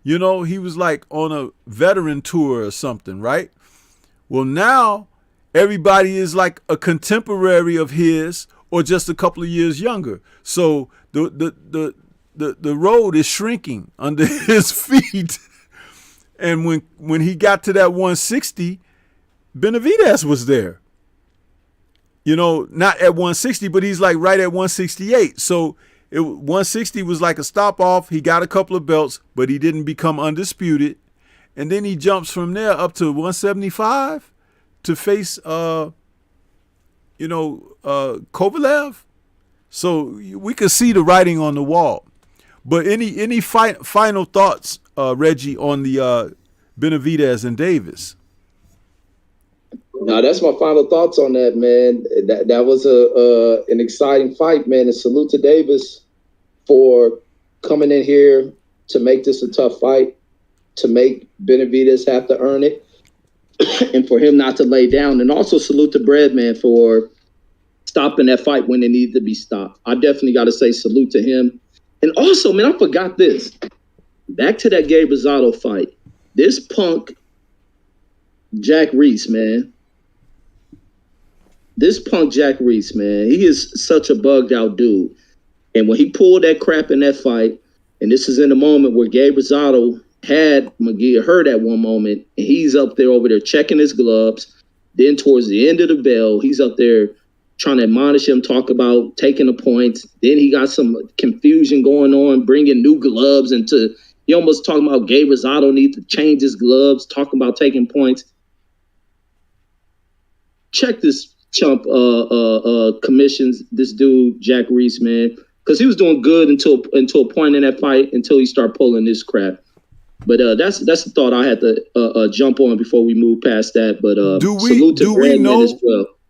He was like on a veteran tour or something, right? Well, now everybody is like a contemporary of his or just a couple of years younger. So the road is shrinking under his feet. And when he got to that 160, Benavidez was there. Not at 160, but he's like right at 168. So 160 was like a stop off. He got a couple of belts, but he didn't become undisputed. And then he jumps from there up to 175 to face Kovalev. So we could see the writing on the wall. But any final thoughts, Reggie, on the Benavidez and Davis? No, that's my final thoughts on that, man. That was an exciting fight, man. And salute to Davis for coming in here to make this a tough fight, to make Benavidez have to earn it, and for him not to lay down. And also salute to Breadman for stopping that fight when it needed to be stopped. I definitely got to say salute to him. And also, man, I forgot this. Back to that Gabe Rosado fight. This punk, Jack Reese, man. This punk Jack Reese, man, he is such a bugged out dude. And when he pulled that crap in that fight, and this is in the moment where Gabe Rosado had Munguia hurt at one moment, and he's up there over there checking his gloves. Then towards the end of the bell, he's up there trying to admonish him, talk about taking the points. Then he got some confusion going on, bringing new gloves into, he almost talking about Gabe Rosado need to change his gloves, talking about taking points. Check this chump commissions, this dude, Jack Reese, man, because he was doing good until a point in that fight, until he started pulling this crap. But that's the thought I had to jump on before we move past that. But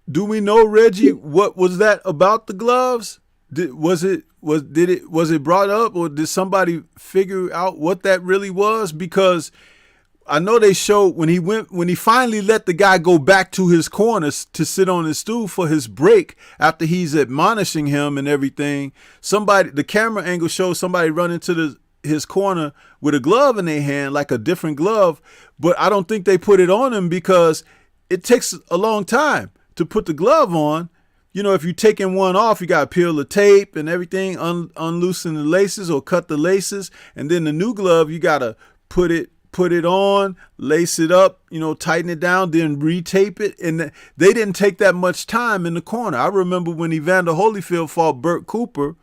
do we know, Reggie, what was that about the gloves? Was it brought up, or did somebody figure out what that really was? Because I know they showed when he finally let the guy go back to his corner to sit on his stool for his break after he's admonishing him and everything. The camera angle shows somebody run into his corner with a glove in their hand, like a different glove, but I don't think they put it on him because it takes a long time to put the glove on. If you're taking one off, you got to peel the tape and everything, unloosen the laces or cut the laces. And then the new glove, you got to put it on, lace it up, tighten it down, then retape it. And they didn't take that much time in the corner. I remember when Evander Holyfield fought Burt Cooper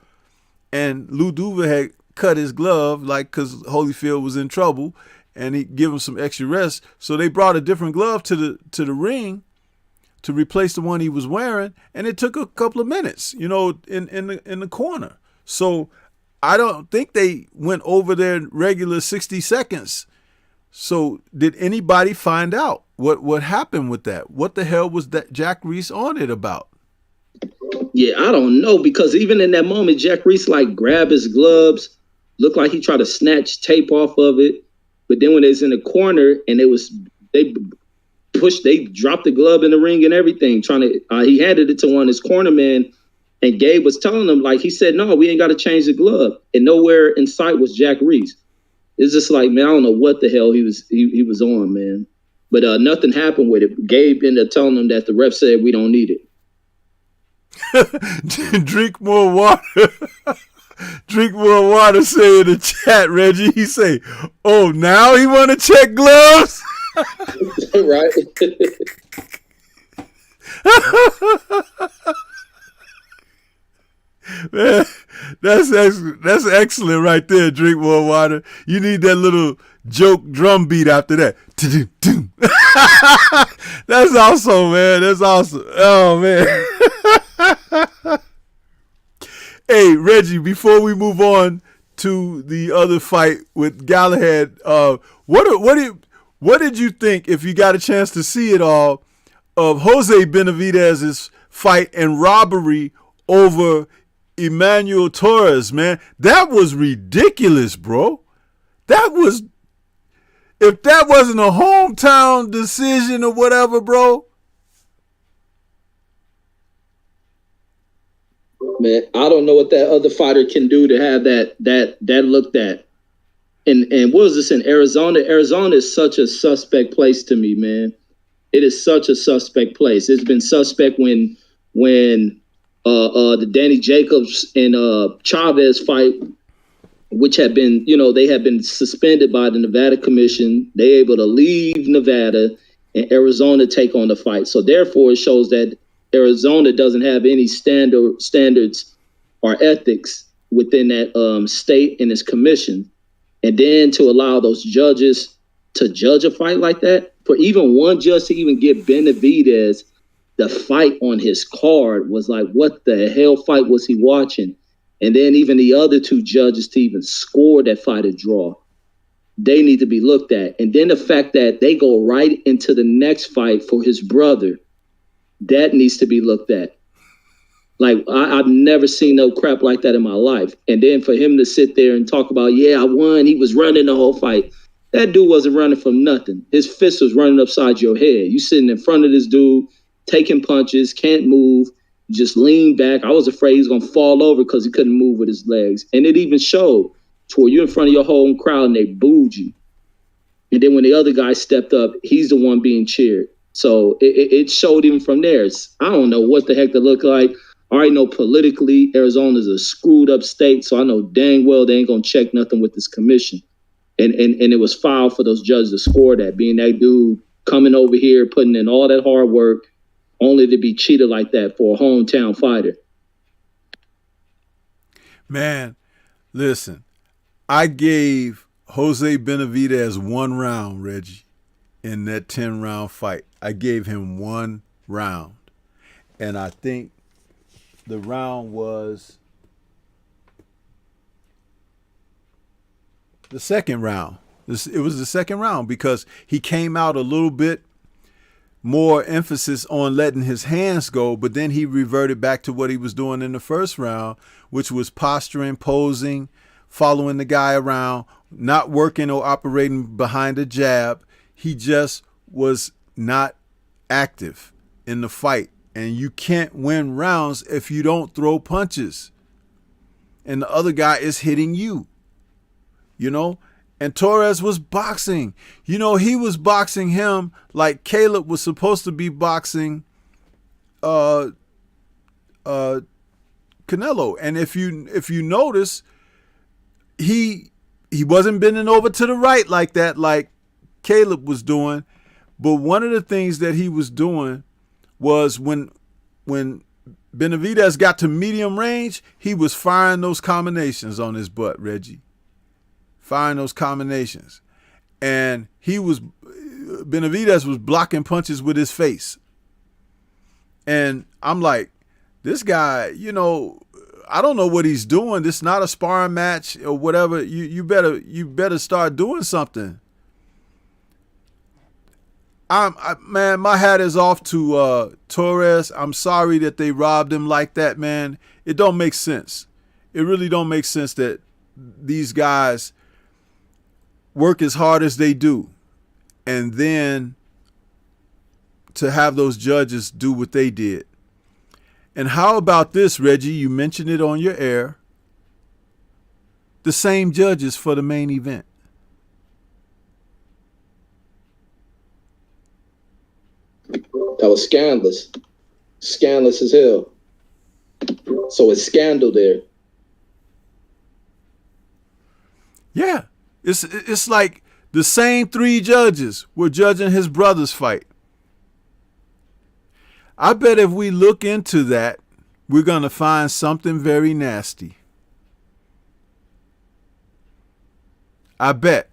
and Lou Duva had cut his glove, because Holyfield was in trouble, and he give him some extra rest. So they brought a different glove to the ring to replace the one he was wearing, and it took a couple of minutes, in the corner. So I don't think they went over their regular 60 seconds. So did anybody find out what happened with that? What the hell was that Jack Reese on it about? Yeah, I don't know, because even in that moment, Jack Reese grabbed his gloves, looked like he tried to snatch tape off of it. But then when it was in the corner and they dropped the glove in the ring and everything, he handed it to one of his cornermen, And Gabe was telling him, like, he said, no, we ain't got to change the glove. And nowhere in sight was Jack Reese. It's just like, man, I don't know what the hell he was on, man. But nothing happened with it. Gabe ended up telling him that the ref said we don't need it. Drink more water. Drink more water, say in the chat, Reggie. He say, oh, now he want to check gloves? Right. Man, that's excellent right there. Drink more water. You need that little joke drum beat after that. That's awesome, man. That's awesome. Oh, man. Hey, Reggie, before we move on to the other fight with Galahad, what did you think, if you got a chance to see it all, of Jose Benavidez's fight and robbery over Emmanuel Torres, man? That was ridiculous, bro. If that wasn't a hometown decision or whatever, bro. Man, I don't know what that other fighter can do to have that looked at. And what was this in Arizona? Arizona is such a suspect place to me, man. It is such a suspect place. It's been suspect when the Danny Jacobs and Chavez fight, which had been, they had been suspended by the Nevada Commission. They able to leave Nevada and Arizona take on the fight. So therefore, it shows that Arizona doesn't have any standards or ethics within that state and its commission. And then to allow those judges to judge a fight like that, for even one judge to even get Benavidez the fight on his card was like, what the hell fight was he watching? And then even the other two judges to even score that fight a draw, they need to be looked at. And then the fact that they go right into the next fight for his brother, that needs to be looked at. Like, I've never seen no crap like that in my life. And then for him to sit there and talk about, yeah, I won, he was running the whole fight. That dude wasn't running from nothing. His fist was running upside your head. You sitting in front of this dude, taking punches, can't move, just lean back. I was afraid he was going to fall over because he couldn't move with his legs. And it even showed to where you're in front of your whole crowd and they booed you. And then when the other guy stepped up, he's the one being cheered. So it showed even from there. I don't know what the heck they look like. I already know politically Arizona's a screwed up state, so I know dang well they ain't going to check nothing with this commission. And it was foul for those judges to score that, being that dude coming over here, putting in all that hard work, only to be cheated like that for a hometown fighter. Man, listen, I gave Jose Benavidez 1 round, Reggie, in that 10-round fight. I gave him 1 round. And I think the round was the second round. It was the second round because he came out a little bit more emphasis on letting his hands go, but then he reverted back to what he was doing in the first round, which was posturing, posing, following the guy around, not working or operating behind a jab. He just was not active in the fight. And you can't win rounds if you don't throw punches. And the other guy is hitting you, And Torres was boxing. He was boxing him like Caleb was supposed to be boxing Canelo. And if you notice, he wasn't bending over to the right like that, like Caleb was doing. But one of the things that he was doing was when Benavidez got to medium range, he was firing those combinations on his butt, Reggie. Firing those combinations. And Benavidez was blocking punches with his face. And I'm like, this guy, I don't know what he's doing. This is not a sparring match or whatever. You better start doing something. Man, my hat is off to Torres. I'm sorry that they robbed him like that, man. It don't make sense. It really don't make sense that these guys work as hard as they do, and then to have those judges do what they did. And how about this, Reggie? You mentioned it on your air. The same judges for the main event. That was scandalous. Scandalous as hell. So it's scandal there. Yeah. It's like the same 3 judges were judging his brother's fight. I bet if we look into that, we're going to find something very nasty. I bet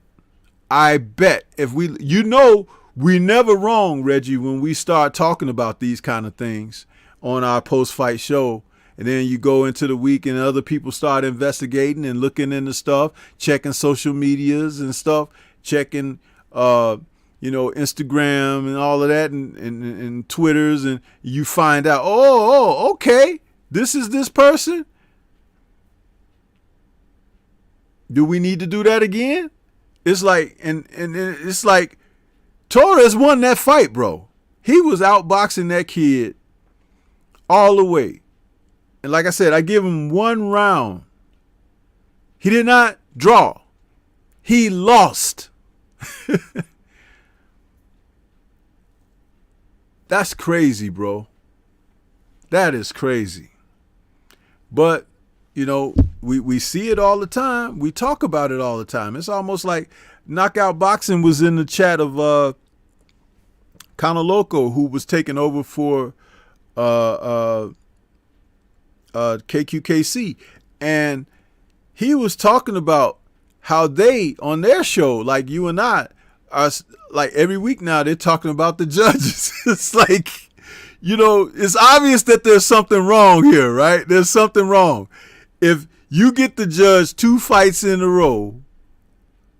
if we, we never wrong, Reggie, when we start talking about these kind of things on our post-fight show. And then you go into the week and other people start investigating and looking into stuff, checking social medias and stuff, checking, Instagram and all of that and Twitters. And you find out, okay, this is this person. Do we need to do that again? It's like, and it's like Torres won that fight, bro. He was outboxing that kid all the way. And like I said, I give him 1 round. He did not draw. He lost. That's crazy, bro. That is crazy. But, we see it all the time. We talk about it all the time. It's almost like Knockout Boxing was in the chat of Conor Loco, who was taking over for KQKC, and he was talking about how they on their show, like you and I, are like every week now they're talking about the judges. It's like, it's obvious that there's something wrong here, right? There's something wrong. If you get to judge 2 fights in a row,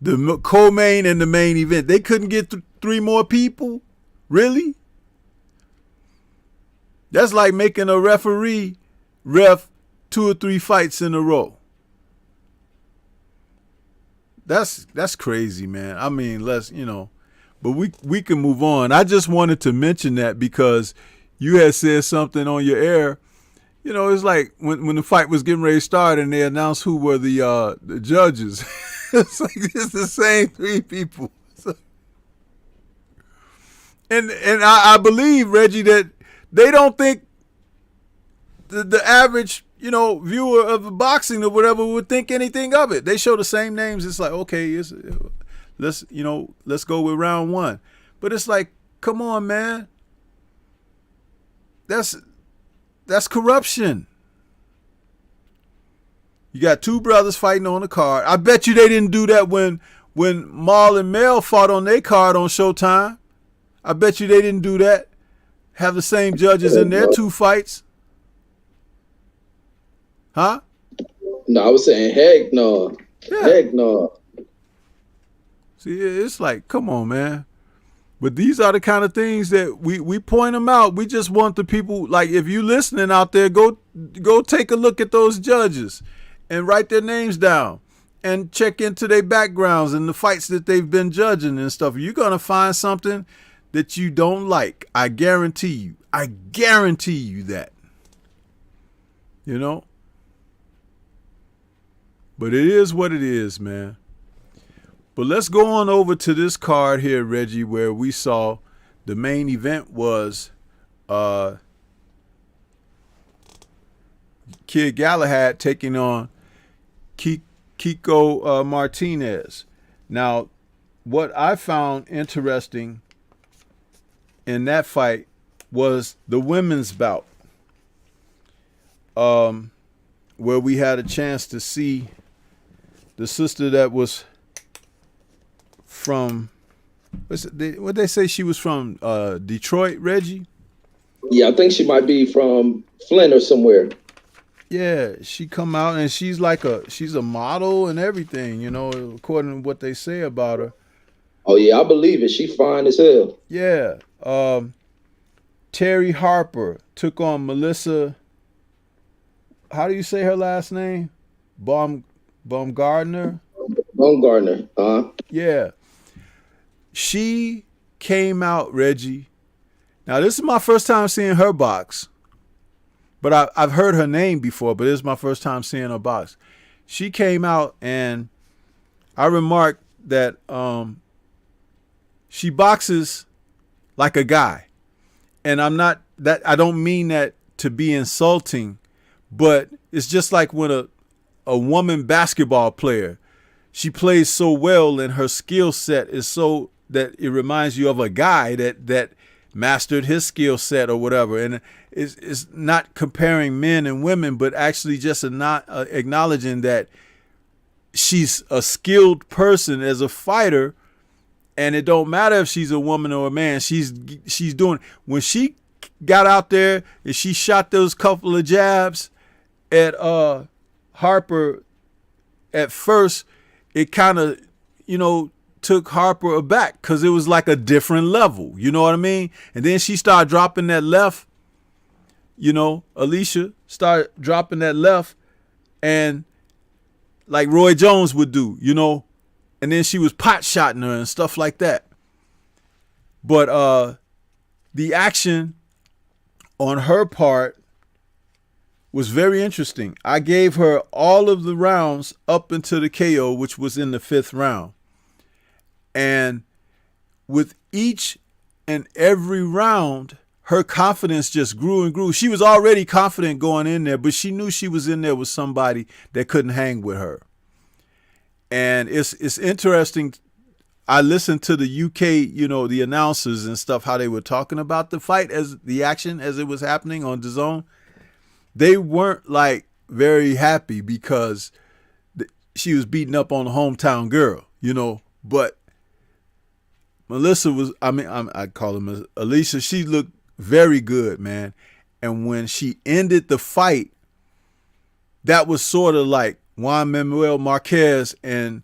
the co-main and the main event, they couldn't get 3 more people? Really? That's like making a referee ref 2 or 3 fights in a row. That's crazy, man. I mean, but we can move on. I just wanted to mention that because you had said something on your air. It's like when the fight was getting ready to start and they announced who were the judges. It's like it's the same 3 people. And I believe, Reggie, that they don't think the average, viewer of boxing or whatever would think anything of it. They show the same names. It's like, okay, let's go with round 1. But it's like, come on, man. That's corruption. You got 2 brothers fighting on the card. I bet you they didn't do that when Maul and Mel fought on their card on Showtime. I bet you they didn't do that. Have the same judges in their 2 fights. Huh? No, I was saying, heck no. Yeah. Heck no. See, it's like, come on, man. But these are the kind of things that we point them out. We just want the people, like, if you listening out there, go take a look at those judges and write their names down and check into their backgrounds and the fights that they've been judging and stuff. You're going to find something that you don't like. I guarantee you. I guarantee you that. But it is what it is, man. But let's go on over to this card here, Reggie, where we saw the main event was Kid Galahad taking on Kiko Martinez. Now, what I found interesting in that fight was the women's bout, where we had a chance to see the sister that was from, what they say she was from, Detroit, Reggie? Yeah, I think she might be from Flint or somewhere. Yeah, she come out and she's a model and everything, according to what they say about her. Oh yeah, I believe it. She fine as hell. Yeah. Terry Harper took on Melissa. How do you say her last name? Baumgardner. Baumgardner. Yeah. She came out, Reggie. Now this is my first time seeing her box, but I've heard her name before, but this is my first time seeing her box. She came out and I remarked that she boxes like a guy. And I don't mean that to be insulting, but it's just like when a woman basketball player, she plays so well and her skill set is so that it reminds you of a guy that mastered his skill set or whatever. And it's not comparing men and women, but actually just not acknowledging that she's a skilled person as a fighter, and it don't matter if she's a woman or a man. She's doing, when she got out there and she shot those couple of jabs at Harper at first, it kind of, took Harper aback because it was like a different level. You know what I mean? And then she started dropping that left. Alicia started dropping that left, and like Roy Jones would do, and then she was pot shotting her and stuff like that. But the action on her part was very interesting. I gave her all of the rounds up into the KO, which was in the 5th round. And with each and every round, her confidence just grew and grew. She was already confident going in there, but she knew she was in there with somebody that couldn't hang with her. And it's interesting. I listened to the UK, the announcers and stuff, how they were talking about the fight, as the action as it was happening on DAZN. They weren't like very happy because she was beating up on the hometown girl, but Melissa was, I call her Alicia. She looked very good, man. And when she ended the fight, that was sort of like Juan Manuel Marquez and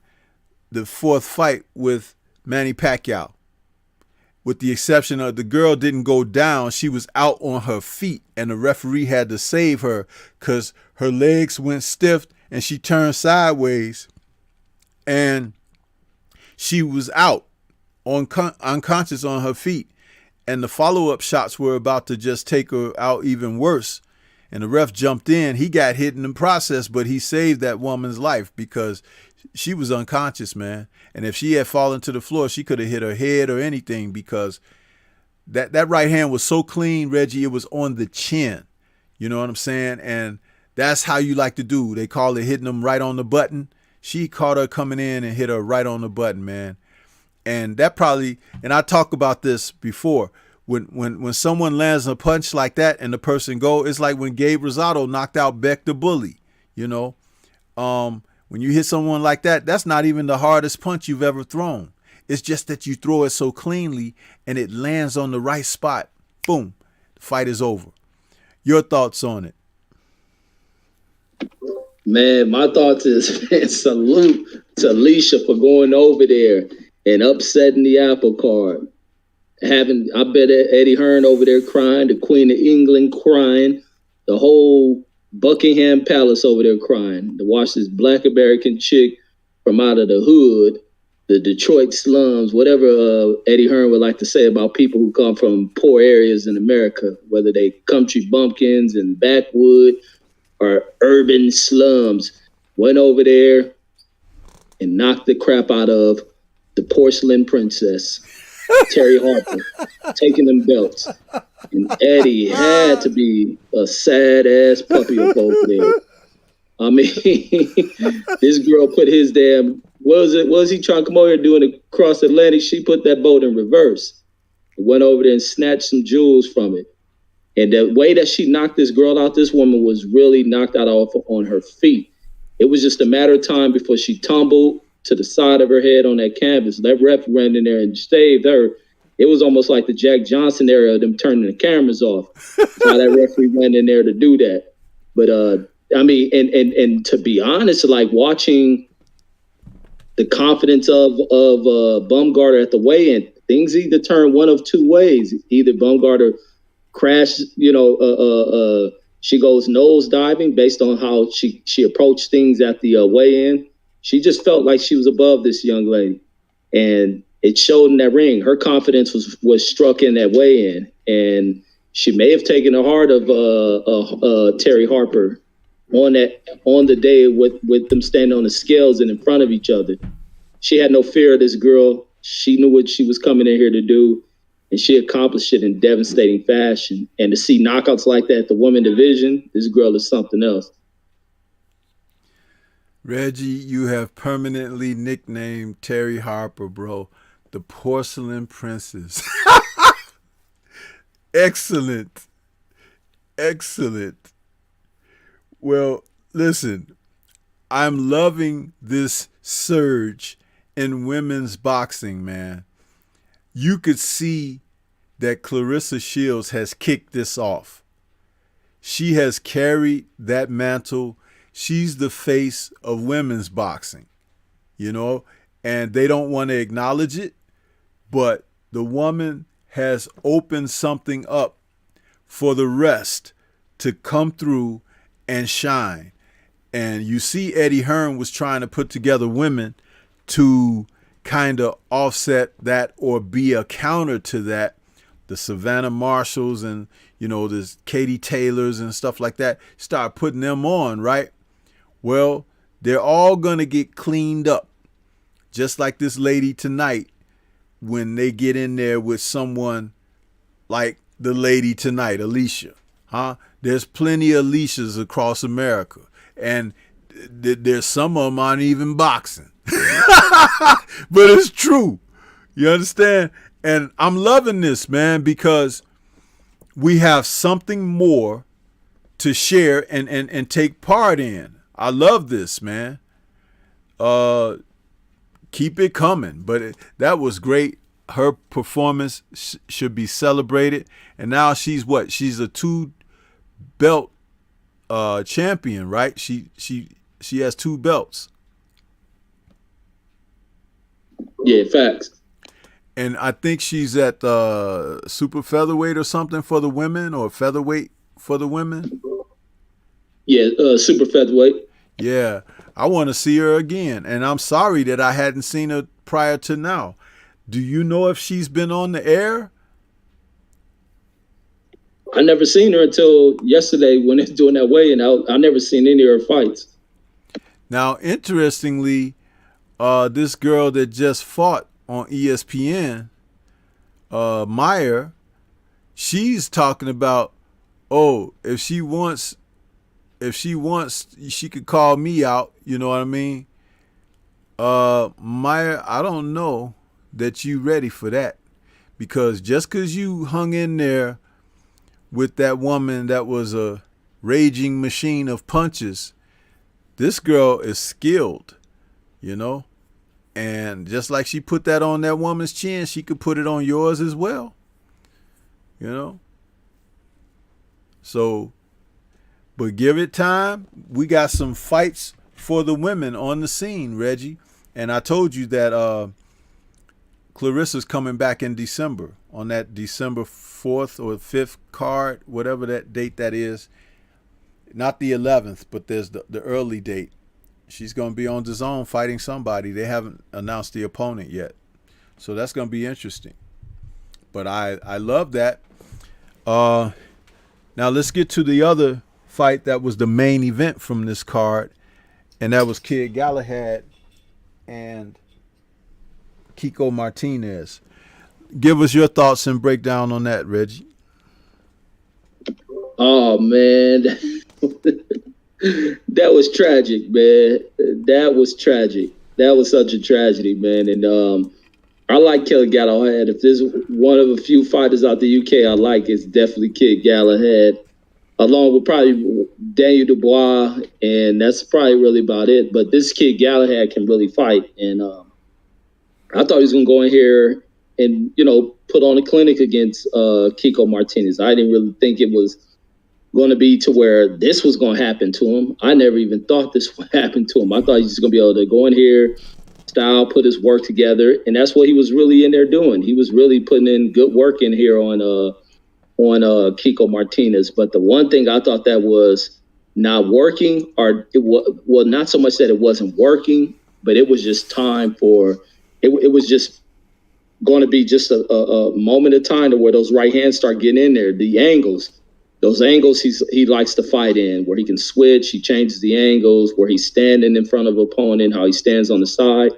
the 4th fight with Manny Pacquiao. With the exception of the girl didn't go down. She was out on her feet, and the referee had to save her because her legs went stiff and she turned sideways and she was out. Unconscious on her feet, and the follow-up shots were about to just take her out even worse, and the ref jumped in. He got hit in the process, but he saved that woman's life because she was unconscious, man. And if she had fallen to the floor, she could have hit her head or anything, because that right hand was so clean, Reggie, it was on the chin. You know what I'm saying? And that's how you like to do. They call it hitting them right on the button. She caught her coming in and hit her right on the button, man. And that probably, and I talked about this before, when someone lands a punch like that and the person go, it's like when Gabe Rosado knocked out Beck the Bully, when you hit someone like that, that's not even the hardest punch you've ever thrown. It's just that you throw it so cleanly and it lands on the right spot. Boom, the fight is over. Your thoughts on it? Man, my thoughts is, man, salute to Alicia for going over there and upsetting the apple cart. I bet Eddie Hearn over there crying, the Queen of England crying, the whole Buckingham Palace over there crying to watch this Black American chick from out of the hood, the Detroit slums, whatever Eddie Hearn would like to say about people who come from poor areas in America, whether they country bumpkins and backwood or urban slums, went over there and knocked the crap out of the porcelain princess, Terry Harper, taking them belts. And Eddie had to be a sad-ass puppy up over there. I mean, this girl put his damn, what was he trying to come over here doing across Atlantic? She put that boat in reverse. Went over there and snatched some jewels from it. And the way that she knocked this girl out, this woman was really knocked out off on her feet. It was just a matter of time before she tumbled to the side of her head on that canvas. That ref ran in there and saved her. It was almost like the Jack Johnson era of them turning the cameras off. That's how that referee went in there to do that. But I mean, and to be honest, like watching the confidence of Bumgarner at the weigh-in, things either turn one of two ways. Either Bumgarner crash, she goes nose diving based on how she approached things at the weigh-in. She just felt like she was above this young lady, and it showed in that ring. Her confidence was struck in that weigh-in, and She may have taken the heart of Terry Harper on the day with them standing on the scales and in front of each other. She had no fear of this girl. She knew what she was coming in here to do, and she accomplished it in devastating fashion. And to see knockouts like that at the women division, this girl is something else. Reggie, you have permanently nicknamed Terry Harper, bro, the Porcelain Princess. Excellent. Excellent. Well, listen, I'm loving this surge in women's boxing, man. You could see that Claressa Shields has kicked this off. She has carried that mantle. She's the face of women's boxing, you know, and they don't want to acknowledge it, but the woman has opened something up for the rest to come through and shine. And you see Eddie Hearn was trying to put together women to kind of offset that or be a counter to that. The Savannah Marshalls and, you know, the Katie Taylors and stuff like that, start putting them on, right? Well, they're all going to get cleaned up, just like this lady tonight when they get in there with someone like the lady tonight, Alicia. There's plenty of Alicias across America, and there's some of them aren't even boxing. But it's true. You understand? And I'm loving this, man, because we have something more to share and take part in. I love this, man. Keep it coming. But that was great. Her performance should be celebrated. And now she's what? She's a 2-belt champion, right? She has 2 belts. Yeah, facts. And I think she's at super featherweight or something for the women, or featherweight for the women. Yeah, super featherweight. Yeah, I want to see her again. And I'm sorry that I hadn't seen her prior to now. Do you know if she's been on the air? I never seen her until yesterday when it's doing that weigh-in. I never seen any of her fights. Now, interestingly, this girl that just fought on ESPN, Meyer, she's talking about, oh, if she wants, she could call me out. You know what I mean? Meyer, I don't know that you ready for that, because just because you hung in there with that woman that was a raging machine of punches, this girl is skilled, you know? And just like she put that on that woman's chin, she could put it on yours as well, you know? So, but give it time. We got some fights for the women on the scene, Reggie. And I told you that Claressa's coming back in December, on that December 4th or 5th card, whatever that date that is. Not the 11th, but there's the early date. She's going to be on Dazn fighting somebody. They haven't announced the opponent yet. So that's going to be interesting. But I love that. Now let's get to the other fight that was the main event from this card. And that was Kid Galahad and Kiko Martinez. Give us your thoughts and breakdown on that, Reggie. Oh, man. That was tragic, man. That was tragic. That was such a tragedy, man. And I like Kid Galahad. If there's one of a few fighters out the UK I like, it's definitely Kid Galahad, along with probably Daniel Dubois, and that's probably really about it. But this Kid Galahad can really fight, and I thought he was going to go in here and, you know, put on a clinic against Kiko Martinez. I didn't really think it was going to be to where this was going to happen to him. I never even thought this would happen to him. I thought he was going to be able to go in here, style, put his work together, and that's what he was really in there doing. He was really putting in good work in here on Kiko Martinez. But the one thing I thought that was not working, or it was, well, not so much that it wasn't working, but it was just time for it was just going to be just a moment of time to where those right hands start getting in there. The angles, those angles he likes to fight in, where he can switch, he changes the angles, where he's standing in front of an opponent, how he stands on the side.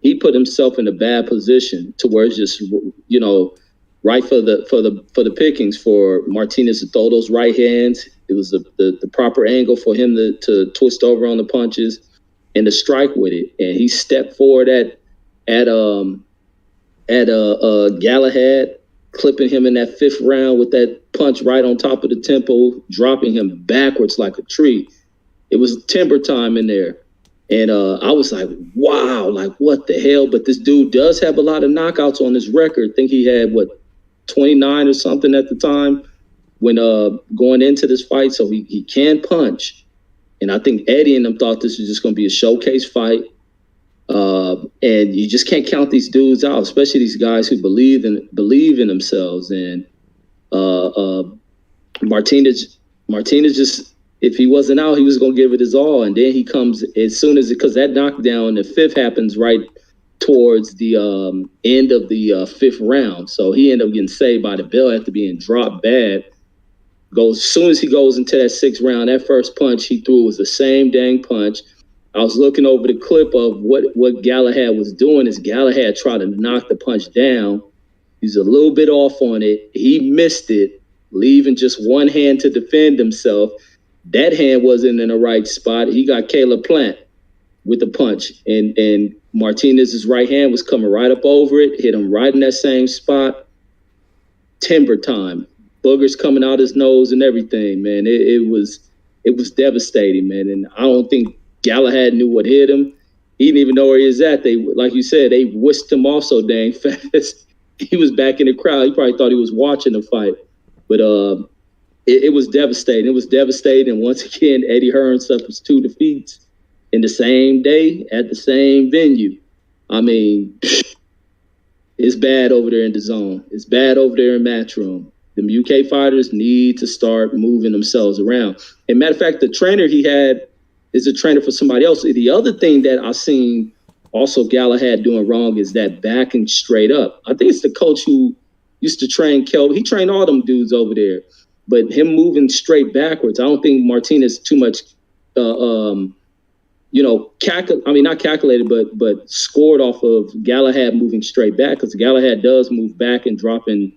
He put himself in a bad position to where it's just, you know, right for the pickings for Martinez to throw those right hands. It was the proper angle for him to twist over on the punches and to strike with it. And he stepped forward at Galahad, clipping him in that 5th round with that punch right on top of the temple, dropping him backwards like a tree. It was timber time in there. And I was like, wow, like what the hell? But this dude does have a lot of knockouts on his record. I think he had, 29 or something at the time when going into this fight. So he can punch. And I think Eddie and them thought this was just going to be a showcase fight. And you just can't count these dudes out, especially these guys who believe in themselves. And Martinez just, if he wasn't out, he was going to give it his all. And then he comes as soon as, because that knockdown, the 5th happens right towards the end of the 5th round. So he ended up getting saved by the bell after being dropped bad. As soon as he goes into that 6th round, that first punch he threw was the same dang punch. I was looking over the clip of what Galahad was doing. Is Galahad tried to knock the punch down. He's a little bit off on it. He missed it, leaving just one hand to defend himself. That hand wasn't in the right spot. He got Caleb Plant with the punch. And Martinez's right hand was coming right up over it, hit him right in that same spot. Timber time. Boogers coming out his nose and everything, man. It was devastating, man. And I don't think Galahad knew what hit him. He didn't even know where he was at. They, like you said, they whisked him off so dang fast. He was back in the crowd. He probably thought he was watching the fight. But it was devastating. It was devastating. And once again, Eddie Hearn suffers 2 defeats in the same day at the same venue. I mean, it's bad over there in the zone. It's bad over there in Matchroom. The UK fighters need to start moving themselves around. And matter of fact, the trainer he had is a trainer for somebody else. The other thing that I've seen also Galahad doing wrong is that backing straight up. I think it's the coach who used to train Kel. He trained all them dudes over there. But him moving straight backwards, I don't think Martinez too much, not calculated, but scored off of Galahad moving straight back, because Galahad does move back and dropping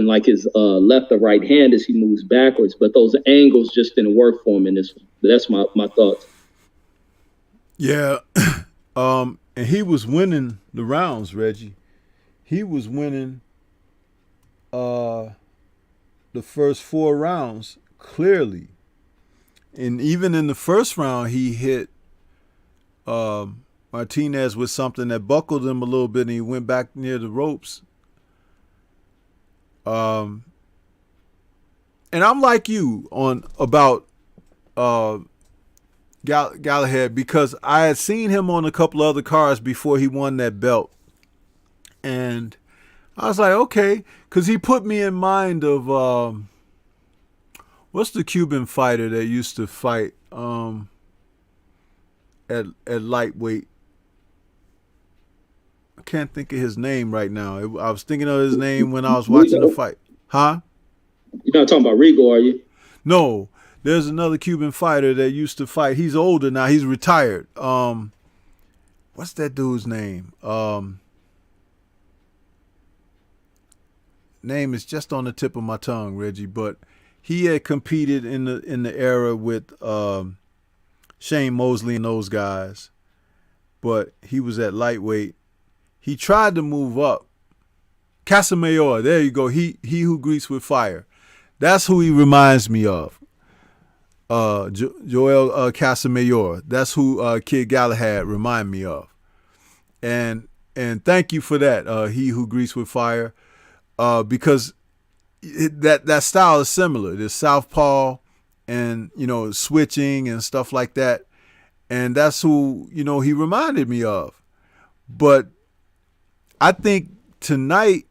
like his left or right hand as he moves backwards. But those angles just didn't work for him in this one. But that's my thoughts. Yeah. And he was winning the rounds, Reggie. He was winning the first 4 rounds clearly. And even in the first round, he hit Martinez with something that buckled him a little bit, and he went back near the ropes. And I'm like you about Galahad, because I had seen him on a couple other cards before he won that belt. And I was like, okay, because he put me in mind of what's the Cuban fighter that used to fight at lightweight? I can't think of his name right now. I was thinking of his name when I was watching the fight. Huh? You're not talking about Rigo, are you? No, there's another Cuban fighter that used to fight. He's older now. He's retired. What's that dude's name? Name is just on the tip of my tongue, Reggie. But he had competed in the era with Shane Mosley and those guys. But he was at lightweight. He tried to move up. Casamayor, there you go. He who greets with fire. That's who he reminds me of. Joel Casamayor. That's who Kid Galahad remind me of. And thank you for that. He who greets with fire, because that style is similar. There's southpaw and switching and stuff like that, and that's who he reminded me of. But I think tonight,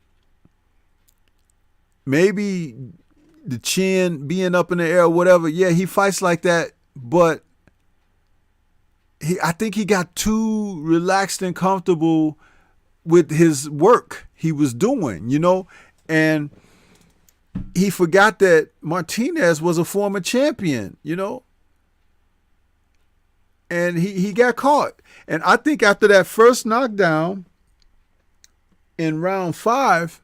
maybe the chin being up in the air or whatever, yeah, he fights like that, but I think he got too relaxed and comfortable with his work he was doing, you know, and he forgot that Martinez was a former champion, you know, and he got caught. And I think after that first knockdown in round 5,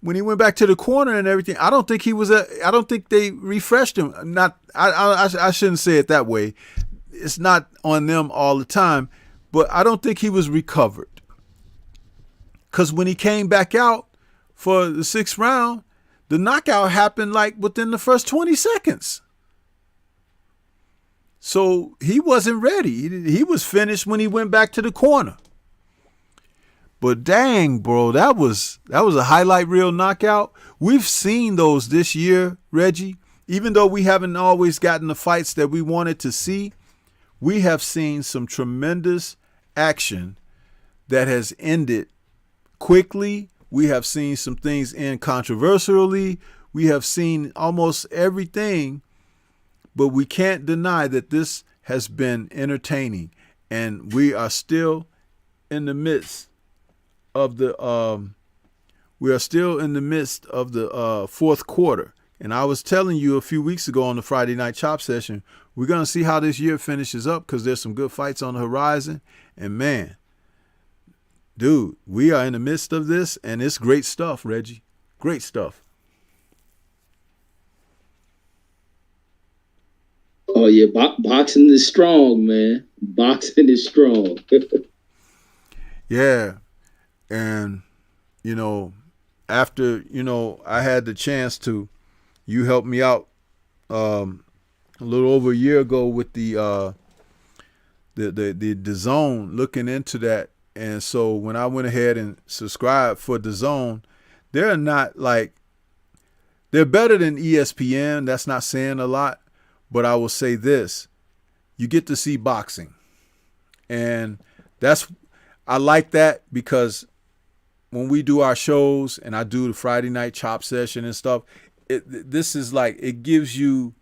when he went back to the corner and everything, I don't think they refreshed him. I shouldn't say it that way. It's not on them all the time, but I don't think he was recovered. Because when he came back out for the 6th round, the knockout happened like within the first 20 seconds. So he wasn't ready. He was finished when he went back to the corner. But dang, bro, that was a highlight reel knockout. We've seen those this year, Reggie. Even though we haven't always gotten the fights that we wanted to see, we have seen some tremendous action that has ended quickly. We have seen some things end controversially. We have seen almost everything, but we can't deny that this has been entertaining, and we are still in the midst of the fourth quarter. And I was telling you a few weeks ago on the Friday Night Chop session, we're going to see how this year finishes up because there's some good fights on the horizon. And man, dude, we are in the midst of this, and it's great stuff, Reggie. Great stuff. Oh, yeah, boxing is strong, man. Boxing is strong. Yeah. And, you know, after, you know, I had the chance to, you helped me out a little over a year ago with the Dazn, looking into that. And so when I went ahead and subscribed for Dazn, they're better than ESPN. That's not saying a lot, but I will say this: you get to see boxing, and I like that because when we do our shows and I do the Friday night chop session and stuff, this is like, it gives you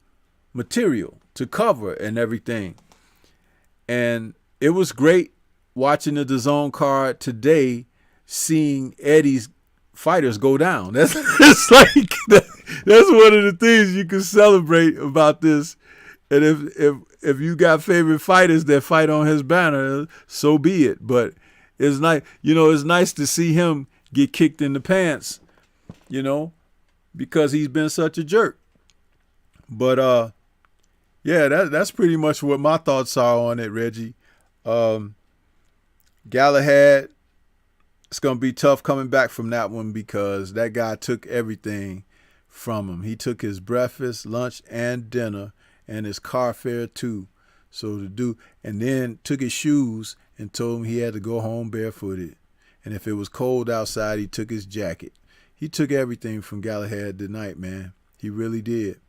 material to cover and everything. And it was great watching the DAZN card today, seeing Eddie's fighters go down. That's it's like that's one of the things you can celebrate about this. And if you got favorite fighters that fight on his banner, so be it. But it's nice, it's nice to see him get kicked in the pants, because he's been such a jerk. But yeah, that's pretty much what my thoughts are on it, Reggie. Galahad, it's going to be tough coming back from that one because that guy took everything from him. He took his breakfast, lunch, and dinner, and his car fare too. And then took his shoes and told him he had to go home barefooted. And if it was cold outside, he took his jacket. He took everything from Galahad tonight, man. He really did.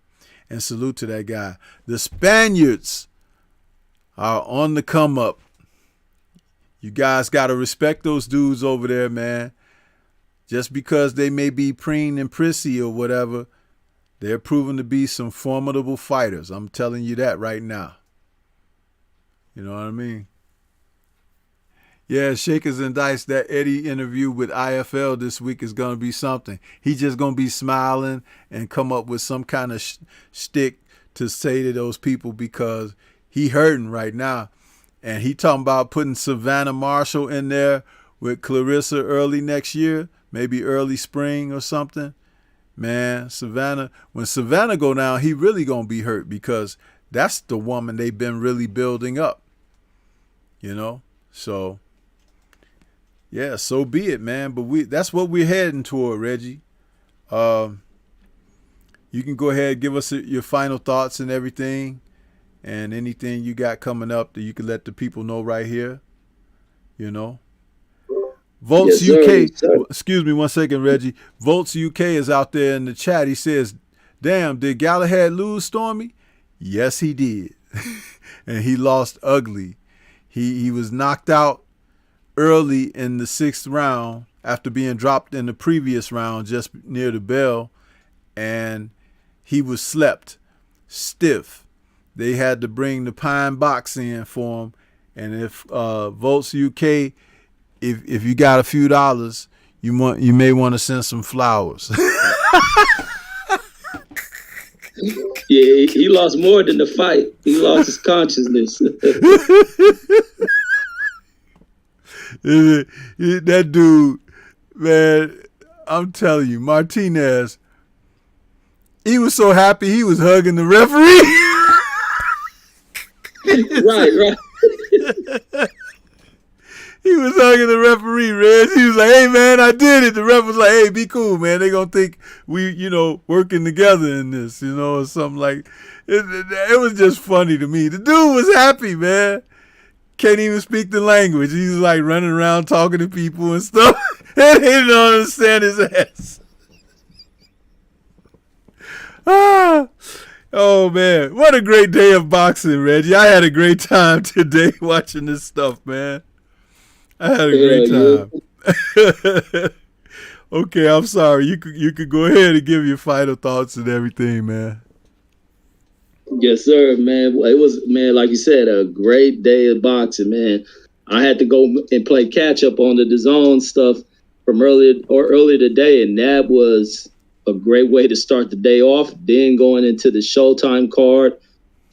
And salute to that guy. The Spaniards are on the come up. You guys got to respect those dudes over there, man. Just because they may be preen and prissy or whatever, they're proven to be some formidable fighters. I'm telling you that right now. You know what I mean? Yeah, Shakers and Dice, that Eddie interview with IFL this week is going to be something. He's just going to be smiling and come up with some kind of shtick to say to those people because he hurting right now. And he talking about putting Savannah Marshall in there with Clarissa early next year, maybe early spring or something. Man, when Savannah go down, he really going to be hurt because that's the woman they've been really building up. So yeah, so be it, man. But that's what we're heading toward, Reggie. You can go ahead and give us your final thoughts and everything, and anything you got coming up that you can let the people know right here. Volts Yes, UK. sir. Excuse me 1 second, Reggie. Volts UK is out there in the chat. He says, "Damn, did Galahad lose, Stormy?" Yes, he did, and he lost ugly. He was knocked out early in the 6th round after being dropped in the previous round just near the bell, and he was slept stiff. They had to bring the pine box in for him, And if Votes UK, if you got a few dollars, you may want to send some flowers. Yeah, he lost more than the fight. He lost his consciousness. That dude, man, I'm telling you, Martinez, he was so happy he was hugging the referee. Right. He was hugging the referee, Reg. He was like, hey, man, I did it. The ref was like, hey, be cool, man. They going to think we, working together in this, or something like. It was just funny to me. The dude was happy, man. Can't even speak the language. He's like running around talking to people and stuff. And they don't understand his ass. Oh, man. What a great day of boxing, Reggie. I had a great time today watching this stuff, man. I had a great time. Yeah. Okay, I'm sorry. You could go ahead and give your final thoughts and everything, man. Yes, sir, man. It was, man, like you said, a great day of boxing, man. I had to go and play catch up on the Dazn stuff from earlier today, and that was a great way to start the day off. Then going into the Showtime card,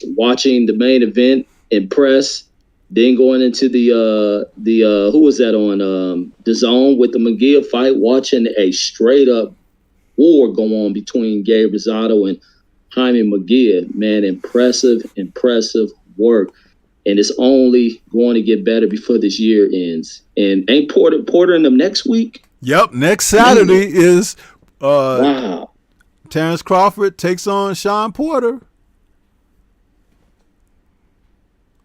watching the main event, impress. Then going into the who was that on Dazn with the Munguia fight, watching a straight up war go on between Gabe Rosado and Jaime Munguia. Man, impressive work. And it's only going to get better before this year ends. And ain't Porter in them next week? Yep, next Saturday is wow. Terrence Crawford takes on Sean Porter.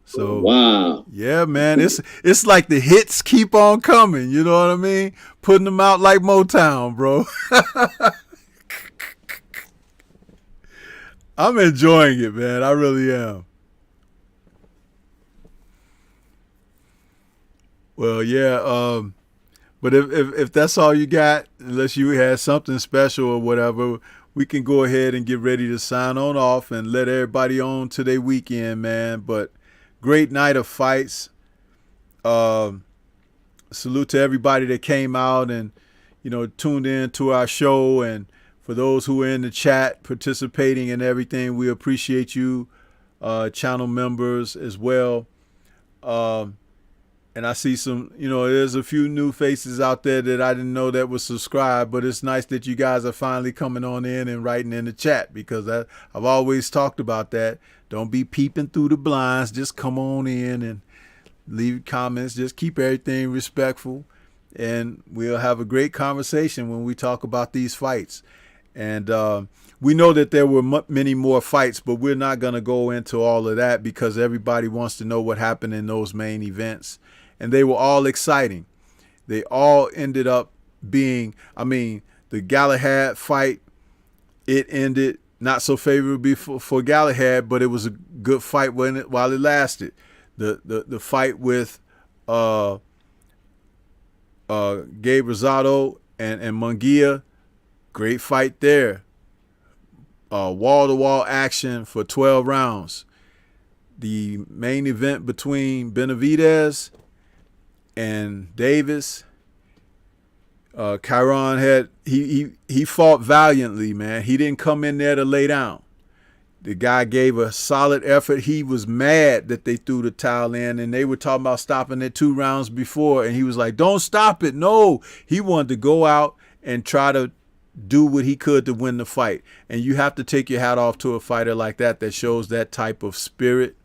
So wow. Yeah, man. It's like the hits keep on coming, you know what I mean? Putting them out like Motown, bro. I'm enjoying it, man. I really am. Well, yeah, but if that's all you got, unless you had something special or whatever, we can go ahead and get ready to sign on off and let everybody on to their weekend, man. But great night of fights. Salute to everybody that came out and, tuned in to our show. And for those who are in the chat participating and everything, we appreciate you, channel members as well. And I see some, there's a few new faces out there that I didn't know that was subscribed, but it's nice that you guys are finally coming on in and writing in the chat, because I've always talked about that. Don't be peeping through the blinds. Just come on in and leave comments. Just keep everything respectful, and we'll have a great conversation when we talk about these fights. And we know that there were many more fights, but we're not going to go into all of that because everybody wants to know what happened in those main events. And they were all exciting. They all ended up being, the Galahad fight, it ended not so favorably for Galahad, but it was a good fight while it lasted. The fight with Gabe Rosado and Munguia, great fight there. Wall-to-wall action for 12 rounds. The main event between Benavidez and Davis, Chiron he fought valiantly, man. He didn't come in there to lay down. The guy gave a solid effort. He was mad that they threw the towel in, and they were talking about stopping it 2 rounds before, and he was like, don't stop it. No, he wanted to go out and try to do what he could to win the fight. And you have to take your hat off to a fighter like that shows that type of spirit.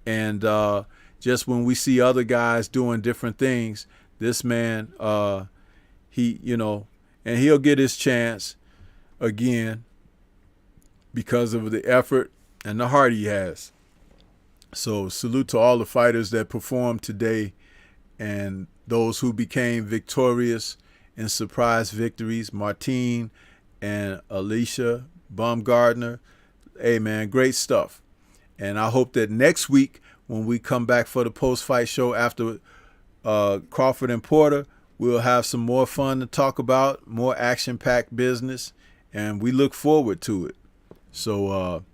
And just when we see other guys doing different things, this man, and he'll get his chance again because of the effort and the heart he has. So salute to all the fighters that performed today and those who became victorious in surprise victories. Martine and Alicia Baumgardner. Hey, man, great stuff. And I hope that next week, when we come back for the post-fight show after Crawford and Porter, we'll have some more fun to talk about, more action-packed business, and we look forward to it. So,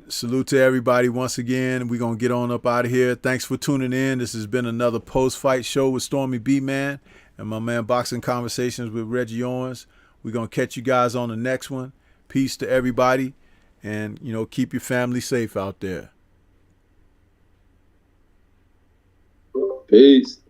salute to everybody once again. We're going to get on up out of here. Thanks for tuning in. This has been another post-fight show with STORMYBMAN and my man Boxing Conversations with Reggie Owens. We're going to catch you guys on the next one. Peace to everybody. And, you know, keep your family safe out there. Peace.